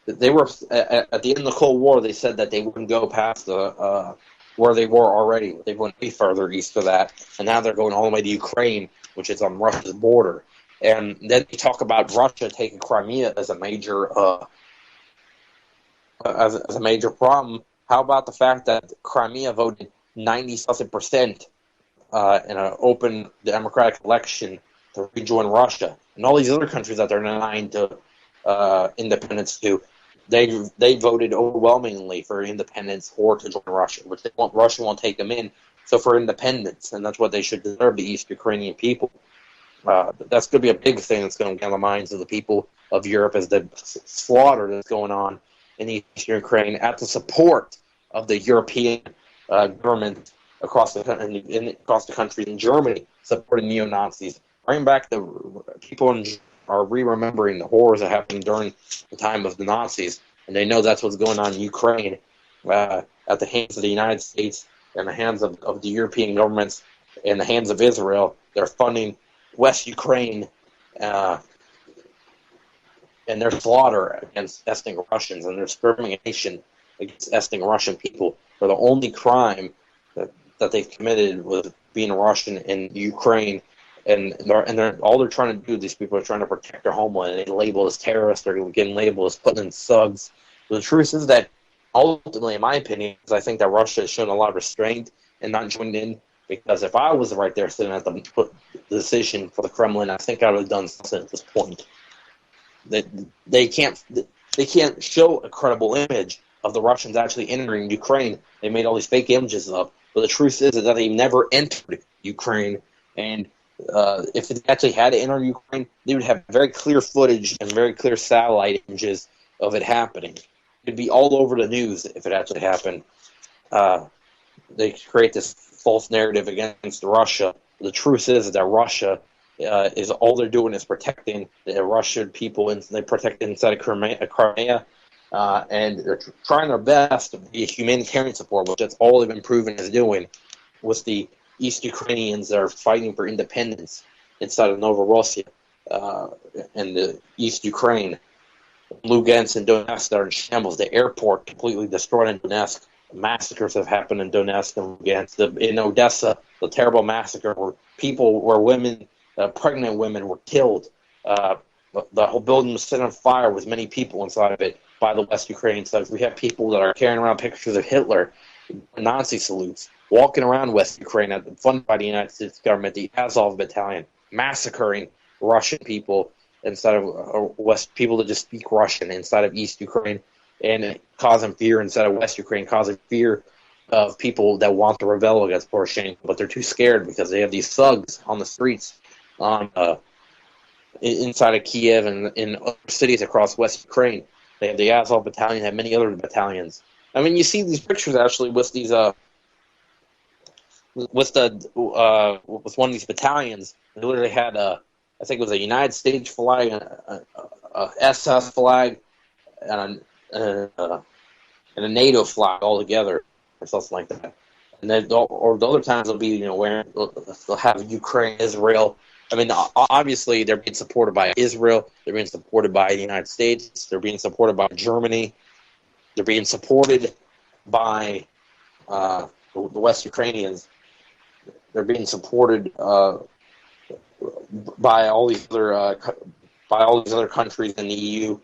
they were at the end of the Cold War. They said that they wouldn't go past the where they were already. They went way further east of that, and now they're going all the way to Ukraine, which is on Russia's border. And then they talk about Russia taking Crimea as a major problem. How about the fact that Crimea voted 90% in an open democratic election to rejoin Russia, and all these other countries that they're denying to independence to, they voted overwhelmingly for independence or to join Russia, which they want. Russia won't take them in. So for independence, and that's what they should deserve, the East Ukrainian people. That's going to be a big thing that's going to get on the minds of the people of Europe, as the slaughter that's going on in Eastern Ukraine at the support of the European government across the country in Germany supporting neo-Nazis. Bring back the people are remembering the horrors that happened during the time of the Nazis, and they know that's what's going on in Ukraine at the hands of the United States and the hands of the European governments and the hands of Israel. They're funding West Ukraine and their slaughter against ethnic Russians and their discrimination against ethnic Russian people for the only crime that they've committed was being Russian in Ukraine. And all they're trying to do, these people are trying to protect their homeland. They label as terrorists. They're getting labeled as putting in thugs. But the truth is that ultimately, in my opinion, is I think that Russia has shown a lot of restraint and not joined in. Because if I was right there sitting at the decision for the Kremlin, I think I would have done something at this point. That they can't show a credible image of the Russians actually entering Ukraine. They made all these fake images up, but the truth is that they never entered Ukraine. And if they actually had to enter Ukraine, they would have very clear footage and very clear satellite images of it happening. It'd be all over the news if it actually happened. They create this false narrative against Russia. The truth is that Russia is all they're doing is protecting the Russian people, and they protect inside of Crimea, and they're trying their best to be a humanitarian support, which that's all they've been proven as doing with the East Ukrainians that are fighting for independence inside of Novorossiya and the East Ukraine. Lugansk and Donetsk are in shambles. The airport completely destroyed in Donetsk. Massacres have happened in Donetsk and Lugansk. In Odessa, the terrible massacre where women, pregnant women, were killed. The whole building was set on fire with many people inside of it by the West Ukrainian side. We have people that are carrying around pictures of Hitler, Nazi salutes, walking around West Ukraine, funded by the United States government, the Azov Battalion, massacring Russian people inside of West, people that just speak Russian inside of East Ukraine, and causing fear inside of West Ukraine, causing fear of people that want to rebel against Poroshenko, but they're too scared because they have these thugs on the streets inside of Kiev and in other cities across West Ukraine. They have the Azov Battalion, have many other battalions. I mean, you see these pictures actually with these with one of these battalions. They literally had I think it was a United States flag, a SS flag, and a NATO flag all together, or something like that. And then, or the other times they'll be, they'll have Ukraine, Israel. I mean, obviously they're being supported by Israel. They're being supported by the United States. They're being supported by Germany. They're being supported by the West Ukrainians. They're being supported by all these other countries in the EU,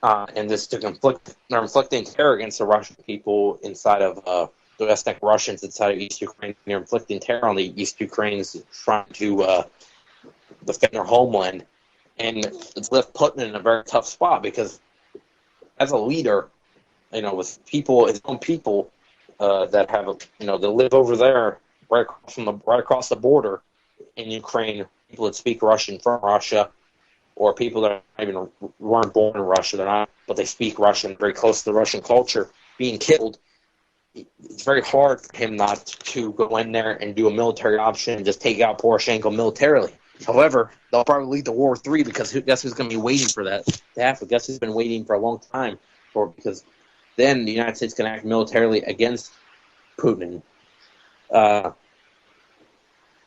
and this they're inflicting terror against the Russian people inside of the ethnic Russians inside of East Ukraine. They're inflicting terror on the East Ukrainians trying to defend their homeland, and it's left Putin in a very tough spot because, as a leader, with people, his own people that have that live over there right across the border in Ukraine, people that speak Russian from Russia, or people that weren't born in Russia, but they speak Russian, very close to the Russian culture, being killed. It's very hard for him not to go in there and do a military option and just take out Poroshenko militarily. However, they'll probably lead to War III because guess who's going to be waiting for that to happen? Guess who's been waiting for a long time because then the United States can act militarily against Putin.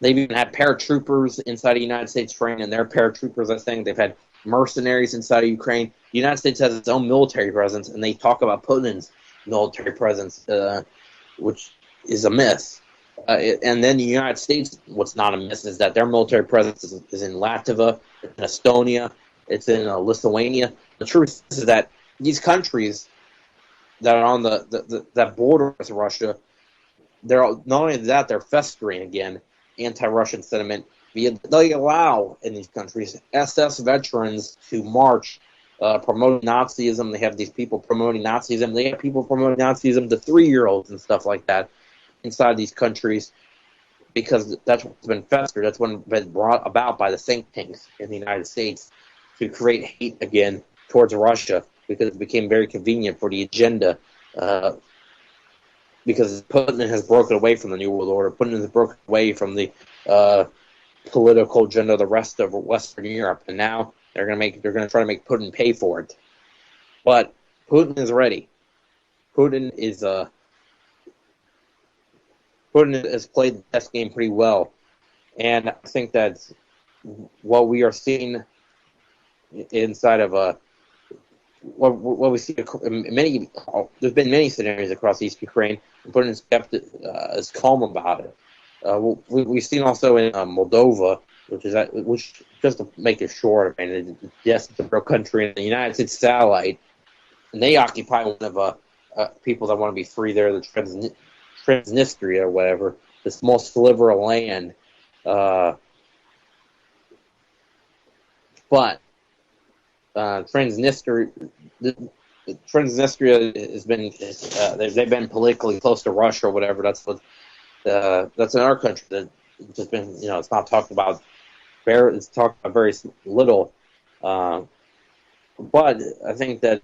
They've even had paratroopers inside the United States training, and they're paratroopers, I think. They've had mercenaries inside of Ukraine. The United States has its own military presence, and they talk about Putin's military presence, which is a myth. And then the United States, what's not a myth, is that their military presence is in Latvia, in Estonia, it's in Lithuania. The truth is that these countries that are on that border with Russia, they're not only that, they're festering again anti-Russian sentiment. They allow in these countries SS veterans to march promoting Nazism. They have these people promoting Nazism. They have people promoting Nazism to 3-year-olds and stuff like that inside these countries, because that's what's been festered. That's what's been brought about by the think tanks in the United States to create hate again towards Russia, because it became very convenient for the agenda, because Putin has broken away from the New World Order. Putin has broken away from the political agenda of the rest of Western Europe, and now they're going to try to make Putin pay for it. But Putin is ready. Putin has played the chess game pretty well, and I think that what we are seeing inside of what we see in there's been many scenarios across East Ukraine, and Putin is calm about it. We've seen also in Moldova, which just to make it short, and yes, it's a real country and the United States satellite, and they occupy one of people that want to be free there, the Transnistria or whatever, the small sliver of land. But Transnistria has been they've been politically close to Russia or whatever. That's another country that just been, it's not talked about. It's talked about very little. But I think that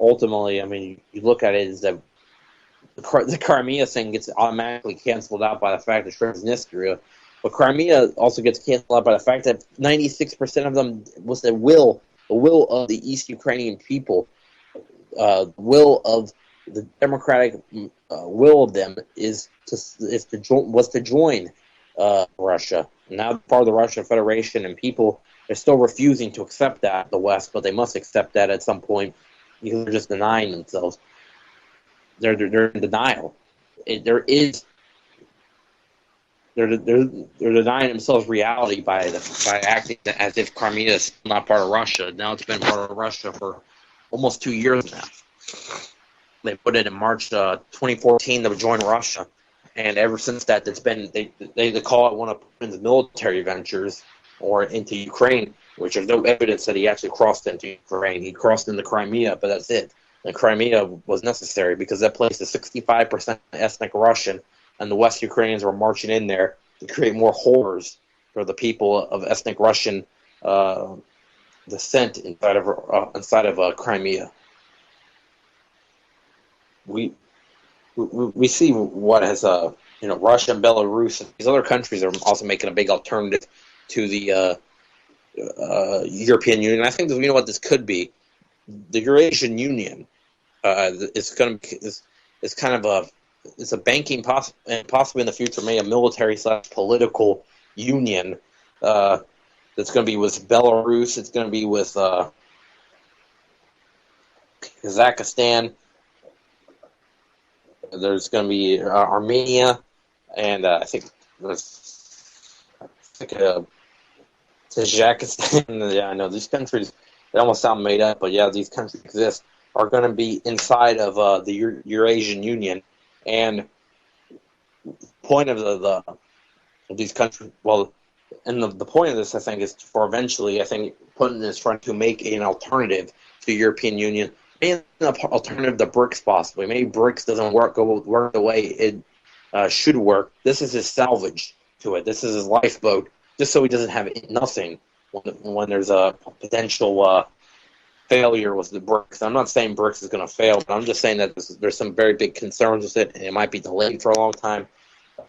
ultimately, I mean, you look at it, is that the Crimea thing gets automatically canceled out by the fact that Transnistria, but Crimea also gets canceled out by the fact that 96% of them was the will of the East Ukrainian people, will of the democratic will of them was to join Russia. Now part of the Russian Federation, and people are still refusing to accept that, the West, but they must accept that at some point, because they're just denying themselves. They're in denial. They're denying themselves reality by acting as if Crimea is not part of Russia. Now it's been part of Russia for almost 2 years now. They put it in March 2014 to join Russia, and ever since that, it's been they call it one of Putin's military ventures or into Ukraine, which there's no evidence that he actually crossed into Ukraine. He crossed into Crimea, but that's it. And Crimea was necessary because that place is 65% ethnic Russian, and the West Ukrainians were marching in there to create more horrors for the people of ethnic Russian descent inside of Crimea. We see what has Russia and Belarus and these other countries are also making a big alternative to the European Union. I think that, what this could be. The Eurasian Union is a banking and possibly in the future maybe a military/political union that's going to be with Belarus. It's going to be with Kazakhstan. There's going to be Armenia, and I think Tajikistan. Yeah, I know these countries. They almost sound made up, but yeah, these countries exist. Are going to be inside of the Eurasian Union, and point of these countries. Well, and the point of this, I think, is for eventually. I think Putin is trying to make an alternative to the European Union. Maybe an alternative to BRICS, possibly. Maybe BRICS doesn't work the way it should work. This is his salvage to it. This is his lifeboat, just so he doesn't have nothing when there's a potential failure with the BRICS. I'm not saying BRICS is going to fail, but I'm just saying that there's some very big concerns with it, and it might be delayed for a long time.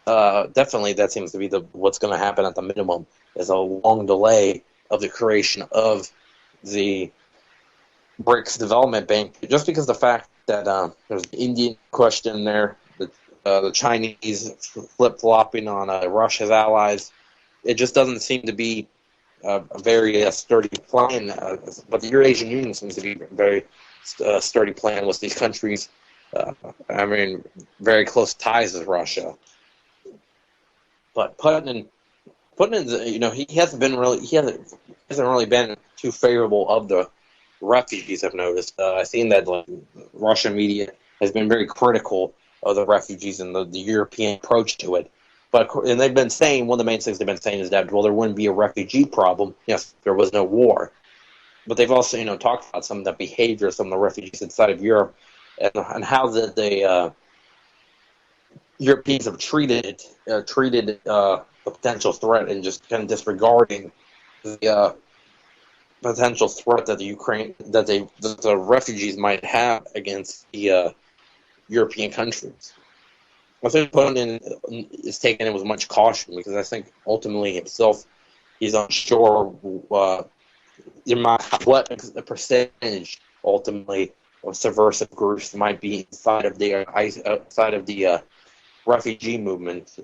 Definitely, that seems to be what's going to happen at the minimum, is a long delay of the creation of the BRICS Development Bank, just because the fact that there's the Indian question there, the Chinese flip-flopping on Russia's allies. It just doesn't seem to be a very sturdy plan, but the Eurasian Union seems to be a very sturdy plan with these countries. Very close ties with Russia. But Putin, he hasn't really been too favorable of the refugees. I've noticed. I've seen that Russian media has been very critical of the refugees and the European approach to it. And they've been saying, one of the main things they've been saying is that, well, there wouldn't be a refugee problem if there was no war. but they've also, talked about some of the behavior of some of the refugees inside of Europe, and how the Europeans have treated a potential threat, and just kind of disregarding the potential threat that the refugees might have against the European countries. I think Putin is taking it with much caution, because I think ultimately himself, he's unsure what the percentage ultimately of subversive groups might be outside of the refugee movement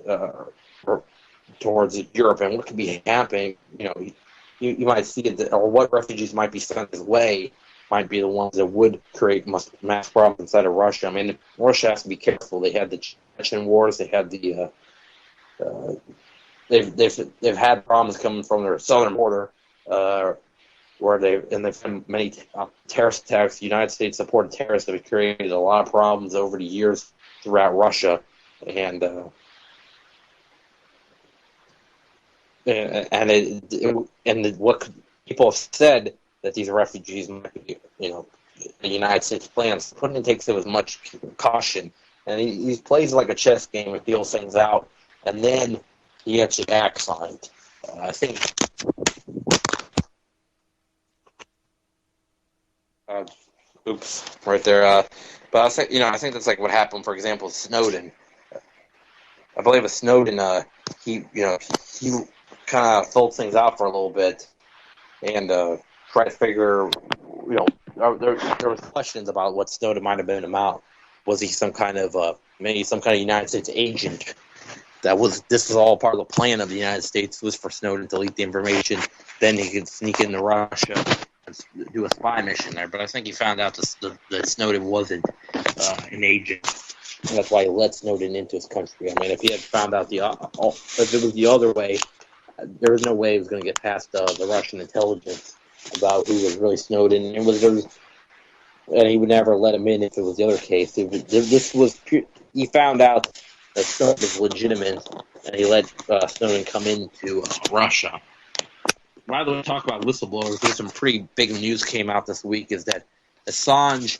towards Europe, and what could be happening. You might see it, or what refugees might be sent his way might be the ones that would create mass problems inside of Russia. I mean, Russia has to be careful. They had the Chechen wars. They had they've had problems coming from their southern border, where they've had many terrorist attacks. The United States supported terrorists that have created a lot of problems over the years throughout Russia, and what people have said that these refugees might be, the United States plans. Putin takes it with much caution, and he plays like a chess game and feels things out, and then he actually acts on it. I think. Oops, right there. But I think that's like what happened, for example, with Snowden. I believe with Snowden, he kind of filled things out for a little bit, and tried to figure, there was questions about what Snowden might have been about. Was he some kind of maybe some kind of United States agent? This was all part of the plan of the United States, was for Snowden to leak the information, then he could sneak into Russia and do a spy mission there. But I think he found out that Snowden wasn't an agent. And that's why he let Snowden into his country. I mean, if he had found out if it was the other way, there was no way he was going to get past the Russian intelligence about who was really Snowden. And he would never let him in if it was the other case. He found out that Snowden was legitimate, and he let Snowden come into Russia. By the way, talk about whistleblowers. There's some pretty big news came out this week, is that Assange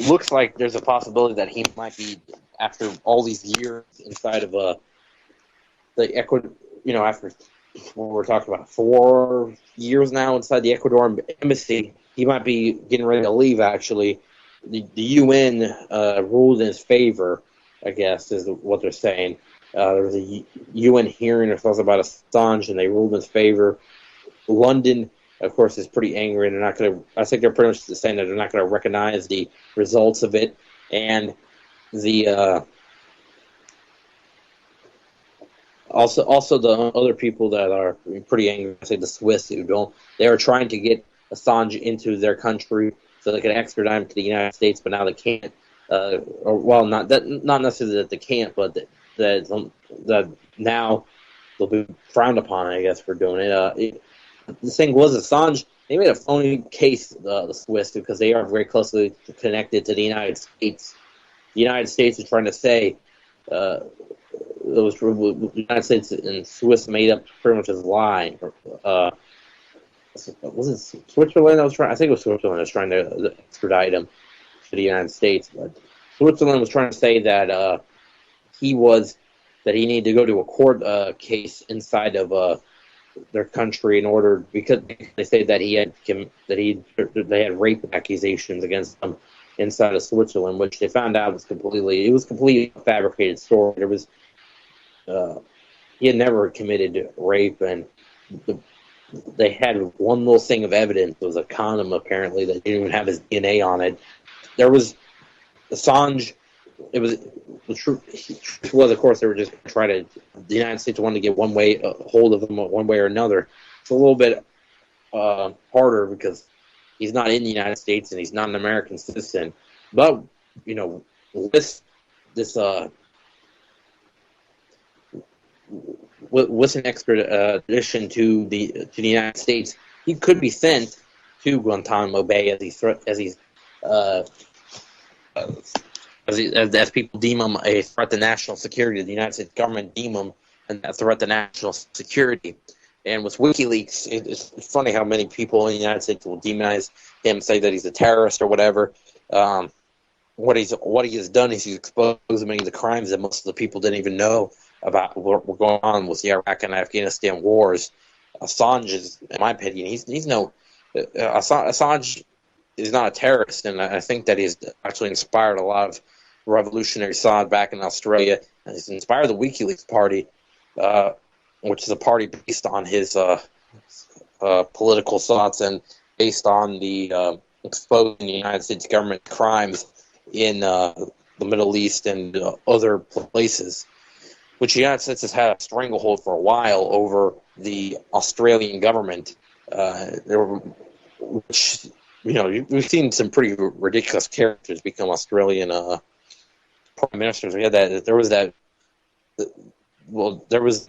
looks like there's a possibility that he might be, after all these years inside of the Ecuador, after we're talking about 4 years now inside the Ecuador embassy, he might be getting ready to leave, actually. The UN ruled in his favor, I guess, is what they're saying. There was a UN hearing or something about Assange, and they ruled in his favor. London, of course, is pretty angry, and they're not going to. I think they're pretty much saying that they're not going to recognize the results of it, and the also the other people that are pretty angry. I say the Swiss who don't. They are trying to get Assange into their country so they can extradite him to the United States, but now they can't. Not necessarily that they can't, but that now they'll be frowned upon, I guess, for doing it. The thing was, Assange, they made a phony case, the Swiss, because they are very closely connected to the United States. The United States is trying to say the United States and Swiss made up pretty much as a lie. Was it Switzerland? I think it was Switzerland that was trying to extradite him to the United States, but Switzerland was trying to say that he needed to go to a court case inside of their country in order, because they say that they had rape accusations against him inside of Switzerland, which they found out was completely fabricated story. There was he had never committed rape, and they had one little thing of evidence. It was a condom, apparently, that didn't even have his DNA on it. There was Assange. It was the truth was, of course, they were just trying to. The United States wanted to get hold of him one way or another. It's a little bit harder because he's not in the United States and he's not an American citizen. But with an extradition to the United States, he could be sent to Guantanamo Bay as people deem him a threat to national security. The United States government deem him a threat to national security, And with WikiLeaks, it's funny how many people in the United States will demonize him, say that he's a terrorist or whatever. What he has done is he's exposed many of the crimes that most of the people didn't even know about what were going on with the Iraq and Afghanistan wars. Assange is, in my opinion, Assange is not a terrorist, and I think that he's actually inspired a lot of revolutionary thought back in Australia, and he's inspired the WikiLeaks party, which is a party based on his political thoughts and based on the exposing the United States government crimes in the Middle East and other places, which the United States has had a stranglehold for a while over the Australian government. Which, we've seen some pretty ridiculous characters become Australian prime ministers. We had that. There was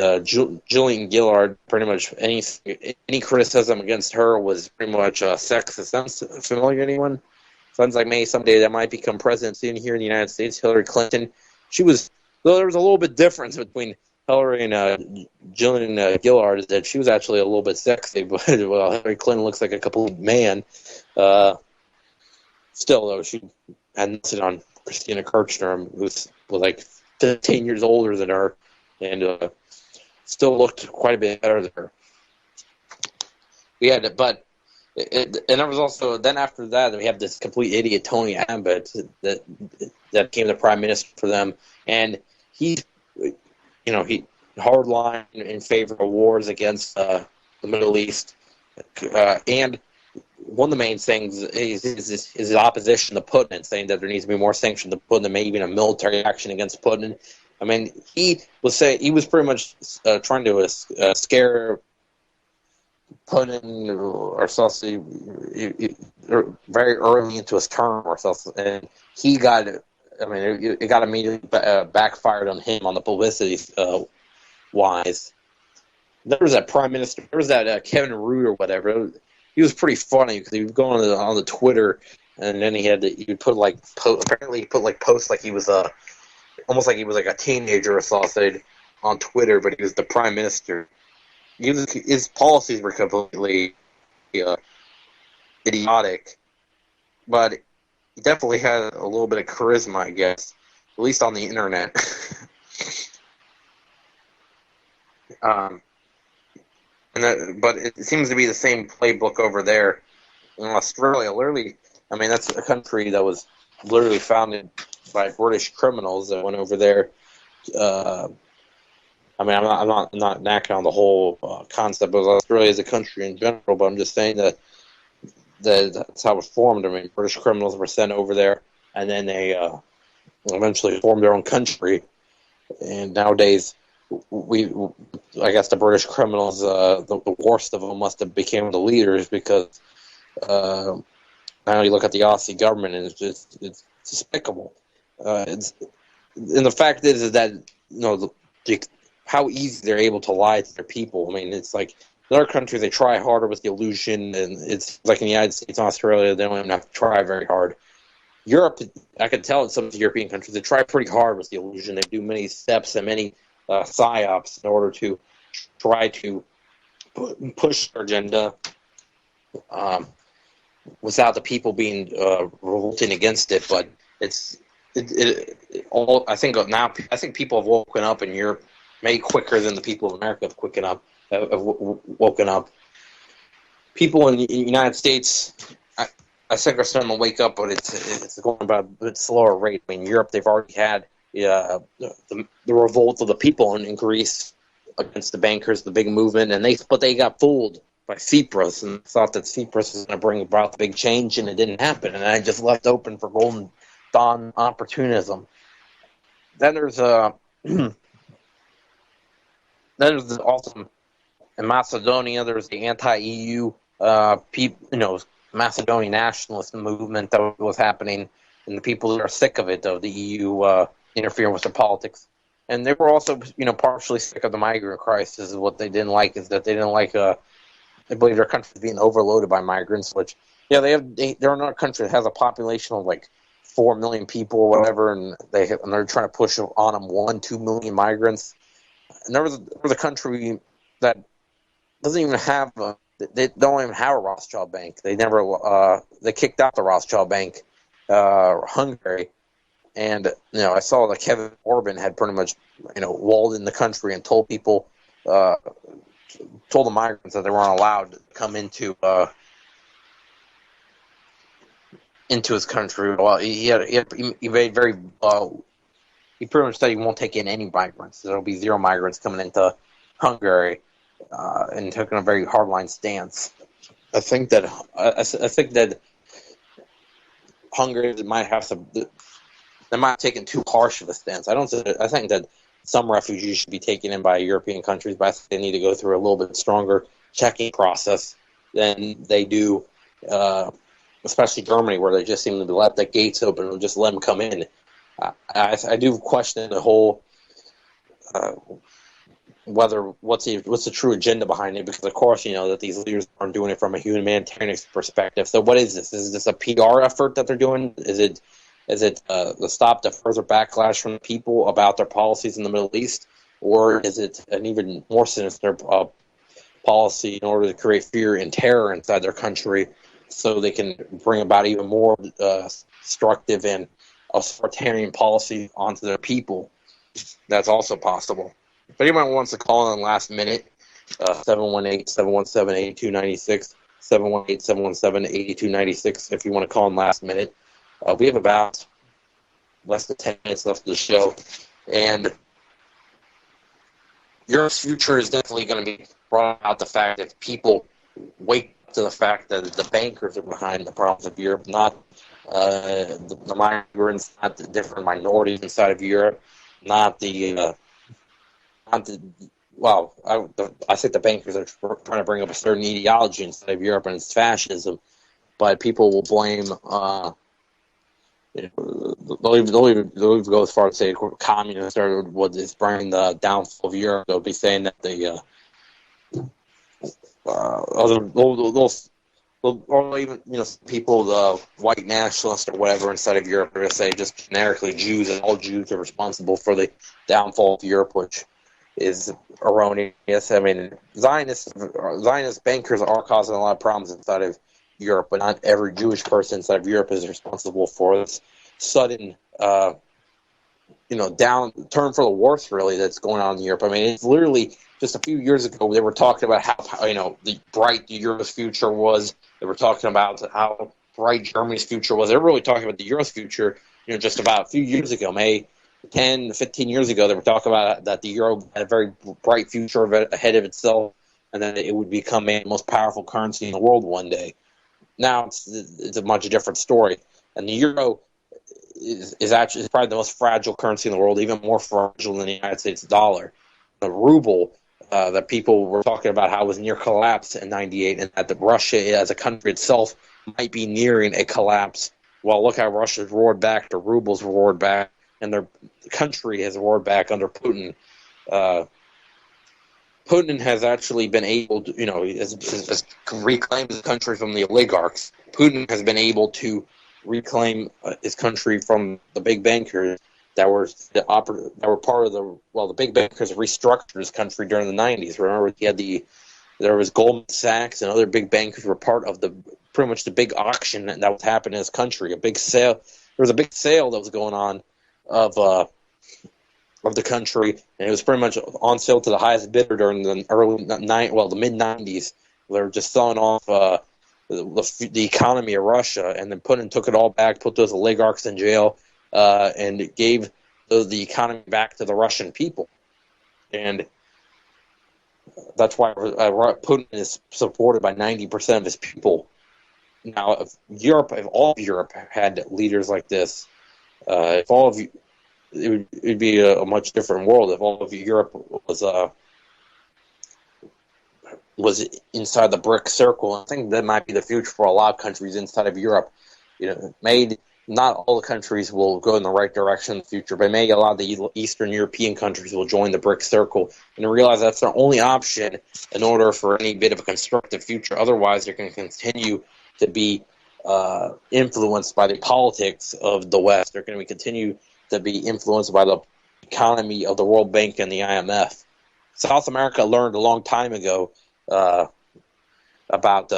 Gillian Gillard. Pretty much any criticism against her was pretty much sexist. Sounds familiar to anyone? Sounds like maybe someday that might become presidency here in the United States. Hillary Clinton. There was a little bit difference between Hillary and Gillian Gillard, is that she was actually a little bit sexy, but well, Hillary Clinton looks like a complete man. Still, though, she had nothing on Christina Kirchner, who was like 15 years older than her, and still looked quite a bit better than her. And there was also, then after that, we have this complete idiot Tony Abbott that became the prime minister for them, and he hardline in favor of wars against the Middle East, and one of the main things is his opposition to Putin, saying that there needs to be more sanctions to Putin, and maybe even a military action against Putin. I mean, he was pretty much trying to scare Putin or something very early into his term or something, and he got. I mean, it got immediately backfired on him on the publicity wise. There was that prime minister. There was that Kevin Root or whatever. He was pretty funny because he would go on the Twitter, and then he would put apparently he put like posts like he was almost like he was like a teenager or something on Twitter, but he was the prime minister. His policies were completely idiotic, but he definitely had a little bit of charisma, I guess, at least on the internet. But it seems to be the same playbook over there in Australia. Literally, I mean, that's a country that was literally founded by British criminals that went over there. I mean, I'm not knacking on the whole concept of Australia as a country in general, but I'm just saying that that's how it was formed. I mean, British criminals were sent over there, and then they eventually formed their own country. And nowadays, I guess the British criminals, the worst of them must have became the leaders, because now you look at the Aussie government and it's despicable. And the fact is that how easy they're able to lie to their people. I mean, it's like in other countries they try harder with the illusion, and it's like in the United States and Australia they don't even have to try very hard. Europe, I can tell in some of the European countries they try pretty hard with the illusion. They do many steps and many psyops in order to try to push their agenda without the people being revolting against it. But I think people have woken up in Europe maybe quicker than the people of America have woken up. People in the United States, I think, are starting to wake up, but it's going about a bit slower rate. I mean, Europe, they've already had the revolt of the people in Greece against the bankers, the big movement, but they got fooled by Tsipras and thought that Tsipras was going to bring about the big change, and it didn't happen. And I just left open for Golden Dawn opportunism. Then there's also in Macedonia. There's the anti-EU Macedonian nationalist movement that was happening, and the people who are sick of it, of the EU interfering with their politics. And they were also, partially sick of the migrant crisis. What they didn't like is that they didn't like, they believe their country is being overloaded by migrants, which, they're another country that has a population of like 4 million people or whatever, and they're trying to push on them 2 million migrants. And there was a country that doesn't even have they don't even have a Rothschild bank. They never they kicked out the Rothschild bank, Hungary, and I saw that Kevin Orban had pretty much walled in the country and told people, told the migrants that they weren't allowed to come into his country. Well, he made very he pretty much said he won't take in any migrants. There'll be zero migrants coming into Hungary, and taking a very hardline stance. I think that Hungary might have some. They might have taken too harsh of a stance. I think that some refugees should be taken in by European countries, but I think they need to go through a little bit stronger checking process than they do, especially Germany, where they just seem to let the gates open and just let them come in. I do question the whole what's the true agenda behind it, because of course that these leaders aren't doing it from a humanitarian perspective. So what is this? Is this a PR effort that they're doing? Is it the stop to further backlash from the people about their policies in the Middle East, or is it an even more sinister policy in order to create fear and terror inside their country so they can bring about even more destructive and authoritarian policy onto their people? That's also possible. If anyone wants to call in last minute, 718-717-8296, 718-717-8296 if you want to call in last minute. We have about less than 10 minutes left of the show, and Europe's future is definitely going to be brought out the fact that people wake up to the fact that the bankers are behind the problems of Europe, not the migrants, not the different minorities inside of Europe, I think the bankers are trying to bring up a certain ideology inside of Europe, and it's fascism. But people will blame. They'll even go as far as say communists are what is bringing the downfall of Europe. They'll be saying that the or even people, the white nationalists or whatever inside of Europe, are going to say just generically Jews, and all Jews are responsible for the downfall of Europe, which is erroneous. I mean, Zionist bankers are causing a lot of problems inside of Europe, but not every Jewish person inside of Europe is responsible for this sudden, down turn for the worse, really, that's going on in Europe. I mean, it's literally just a few years ago they were talking about how the bright the Euro's future was. They were talking about how bright Germany's future was. They were really talking about the Euro's future, just about a few years ago, maybe 10, 15 years ago. They were talking about that the Euro had a very bright future ahead of itself, and that it would become the most powerful currency in the world one day. Now it's a much different story, and the Euro is probably the most fragile currency in the world, even more fragile than the United States dollar. The ruble, that people were talking about how it was near collapse in '98, and that Russia as a country itself might be nearing a collapse. Well, look how Russia's roared back, the ruble's roared back, and their country has roared back under Putin. Putin has actually been able to, has reclaimed the country from the oligarchs. Putin has been able to reclaim his country from the big bankers that were part of the big bankers restructured his country during the 90s. Remember, there was Goldman Sachs and other big bankers were part of pretty much the big auction that was happening in his country. A big sale. There was a big sale that was going on of the country, and it was pretty much on sale to the highest bidder during the the mid 90s. They were just selling off the economy of Russia, and then Putin took it all back, put those oligarchs in jail, and gave the economy back to the Russian people. And that's why Putin is supported by 90% of his people. Now, if all of Europe had leaders like this, it would be a much different world. If all of Europe was inside the BRIC circle, I think that might be the future for a lot of countries inside of Europe. Not all the countries will go in the right direction in the future, but maybe a lot of the Eastern European countries will join the BRIC circle and realize that's their only option in order for any bit of a constructive future. Otherwise, they're going to continue to be influenced by the politics of the West. They're going to continue to be influenced by the economy of the World Bank and the IMF. South America learned a long time ago about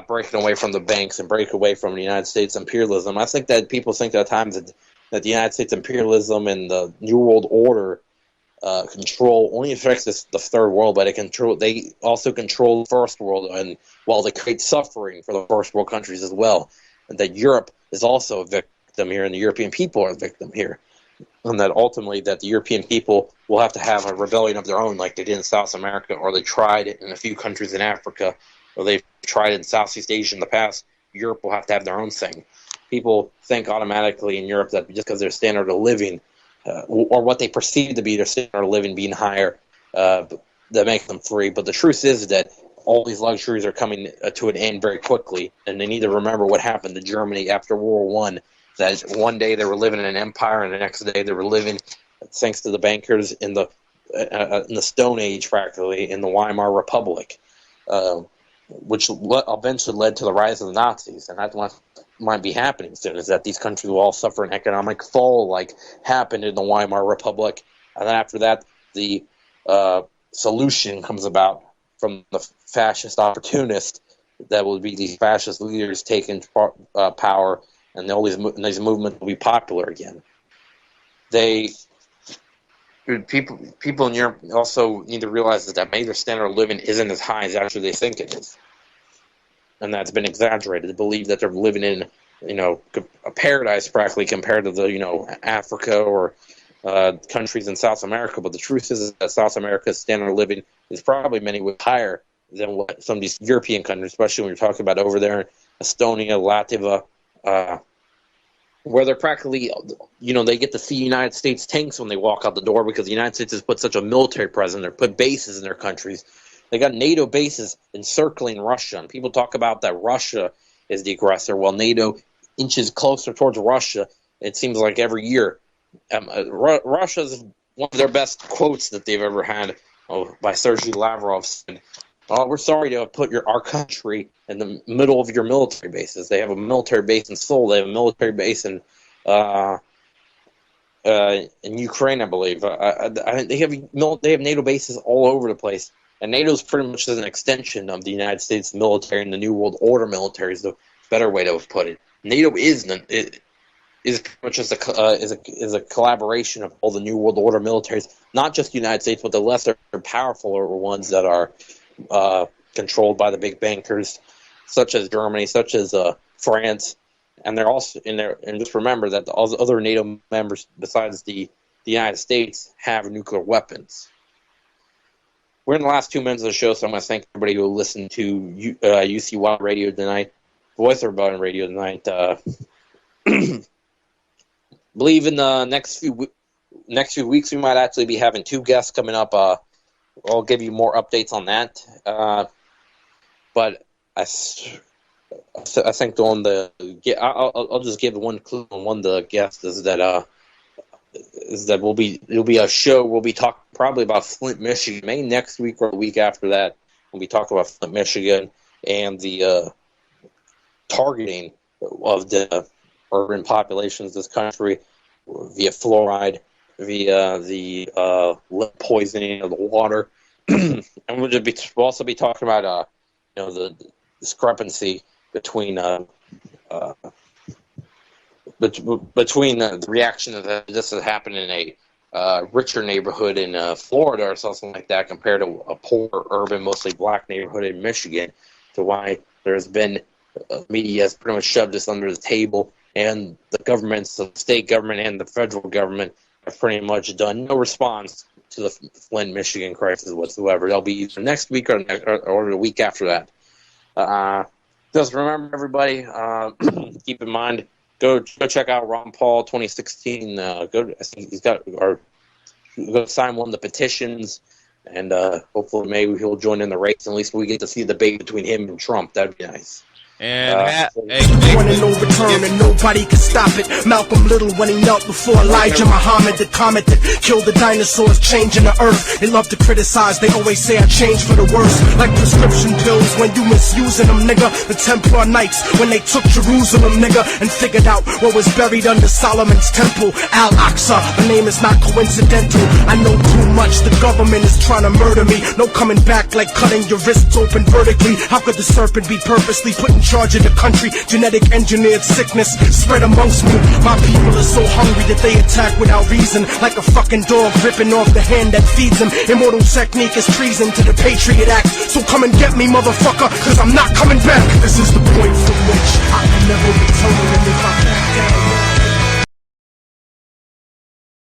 breaking away from the banks and break away from the United States imperialism. I think that people think at times that the United States imperialism and the New World Order control only affects the third world, but they also control the first world, and while they create suffering for the first world countries as well, and that Europe is also a victim here, and the European people are a victim here, and that ultimately that the European people will have to have a rebellion of their own, like they did in South America, or they tried it in a few countries in Africa, or they've tried it in Southeast Asia in the past. Europe will have to have their own thing. People think automatically in Europe that just because their standard of living or what they perceive to be their standard of living being higher, that makes them free. But the truth is that all these luxuries are coming to an end very quickly, and they need to remember what happened to Germany after World War I. That one day they were living in an empire, and the next day they were living, thanks to the bankers, in the Stone Age, practically, in the Weimar Republic, which eventually led to the rise of the Nazis. And that's what might be happening soon, is that these countries will all suffer an economic fall like happened in the Weimar Republic. And then after that, the solution comes about from the fascist opportunist that will be these fascist leaders taking power, and all these movements will be popular again. People in Europe also need to realize that maybe their standard of living isn't as high as actually they think it is, and that's been exaggerated. They believe that they're living in, a paradise practically compared to the, Africa or countries in South America. But the truth is that South America's standard of living is probably many ways higher than what some of these European countries, especially when you're talking about over there in Estonia, Latvia, where they're practically, they get to see United States tanks when they walk out the door, because the United States has put such a military presence there, put bases in their countries. They got NATO bases encircling Russia, and people talk about that Russia is the aggressor, while NATO inches closer towards Russia, it seems like every year. Russia's one of their best quotes that they've ever had, by Sergei Lavrov, said, we're sorry to have put our country in the middle of your military bases. They have a military base in Seoul. They have a military base in Ukraine, I believe. They have NATO bases all over the place. And NATO is pretty much an extension of the United States military, and the New World Order military is the better way to put it. NATO is pretty much just a collaboration of all the New World Order militaries, not just the United States, but the lesser powerful ones that are controlled by the big bankers, such as Germany, such as France, and they're also in there. And just remember that all the other NATO members, besides the United States, have nuclear weapons. We're in the last 2 minutes of the show, so I'm going to thank everybody who listened to UCY Radio tonight, Voice of Rebellion Radio tonight. Believe in the next few weeks we might actually be having 2 guests coming up. I'll give you more updates on that. But I think I'll just give one clue on one of the guests is that it'll be a show. We'll be talking probably about Flint, Michigan, maybe next week or the week after that. We'll be talking about Flint, Michigan, and the targeting of the urban populations of this country via fluoride, via the lead poisoning of the water, and we'll also be talking about the discrepancy between the reaction of this has happened in a richer neighborhood in Florida or something like that compared to a poor, urban, mostly black neighborhood in Michigan, to why there's been media has pretty much shoved this under the table, and the governments, the state government and the federal government, have pretty much done no response to the Flint, Michigan crisis whatsoever. They'll be either next week or the week after that. Just remember, everybody, keep in mind, go check out Ron Paul 2016. I think he's got, or go sign one of the petitions, and hopefully maybe he'll join in the race. At least we get to see the debate between him and Trump. That'd be nice. And One and no return, and nobody can stop it. Malcolm Little when he knelt before Elijah Muhammad, the comet that killed the dinosaurs, changing the earth. They love to criticize, they always say I changed for the worse. Like prescription pills when you misusing them, nigga. The Templar Knights when they took Jerusalem, nigga, and figured out what was buried under Solomon's temple. Al-Aqsa, the name is not coincidental. I know too much, the government is trying to murder me. No coming back like cutting your wrists open vertically. How could the serpent be purposely put in charge of the country? Genetic engineered sickness spread amongst me. My people are so hungry that they attack without reason, like a fucking dog ripping off the hand that feeds them. Immortal technique is treason to the Patriot Act. So come and get me, motherfucker, cause I'm not coming back. This is the point from which I can never return. And if I back down,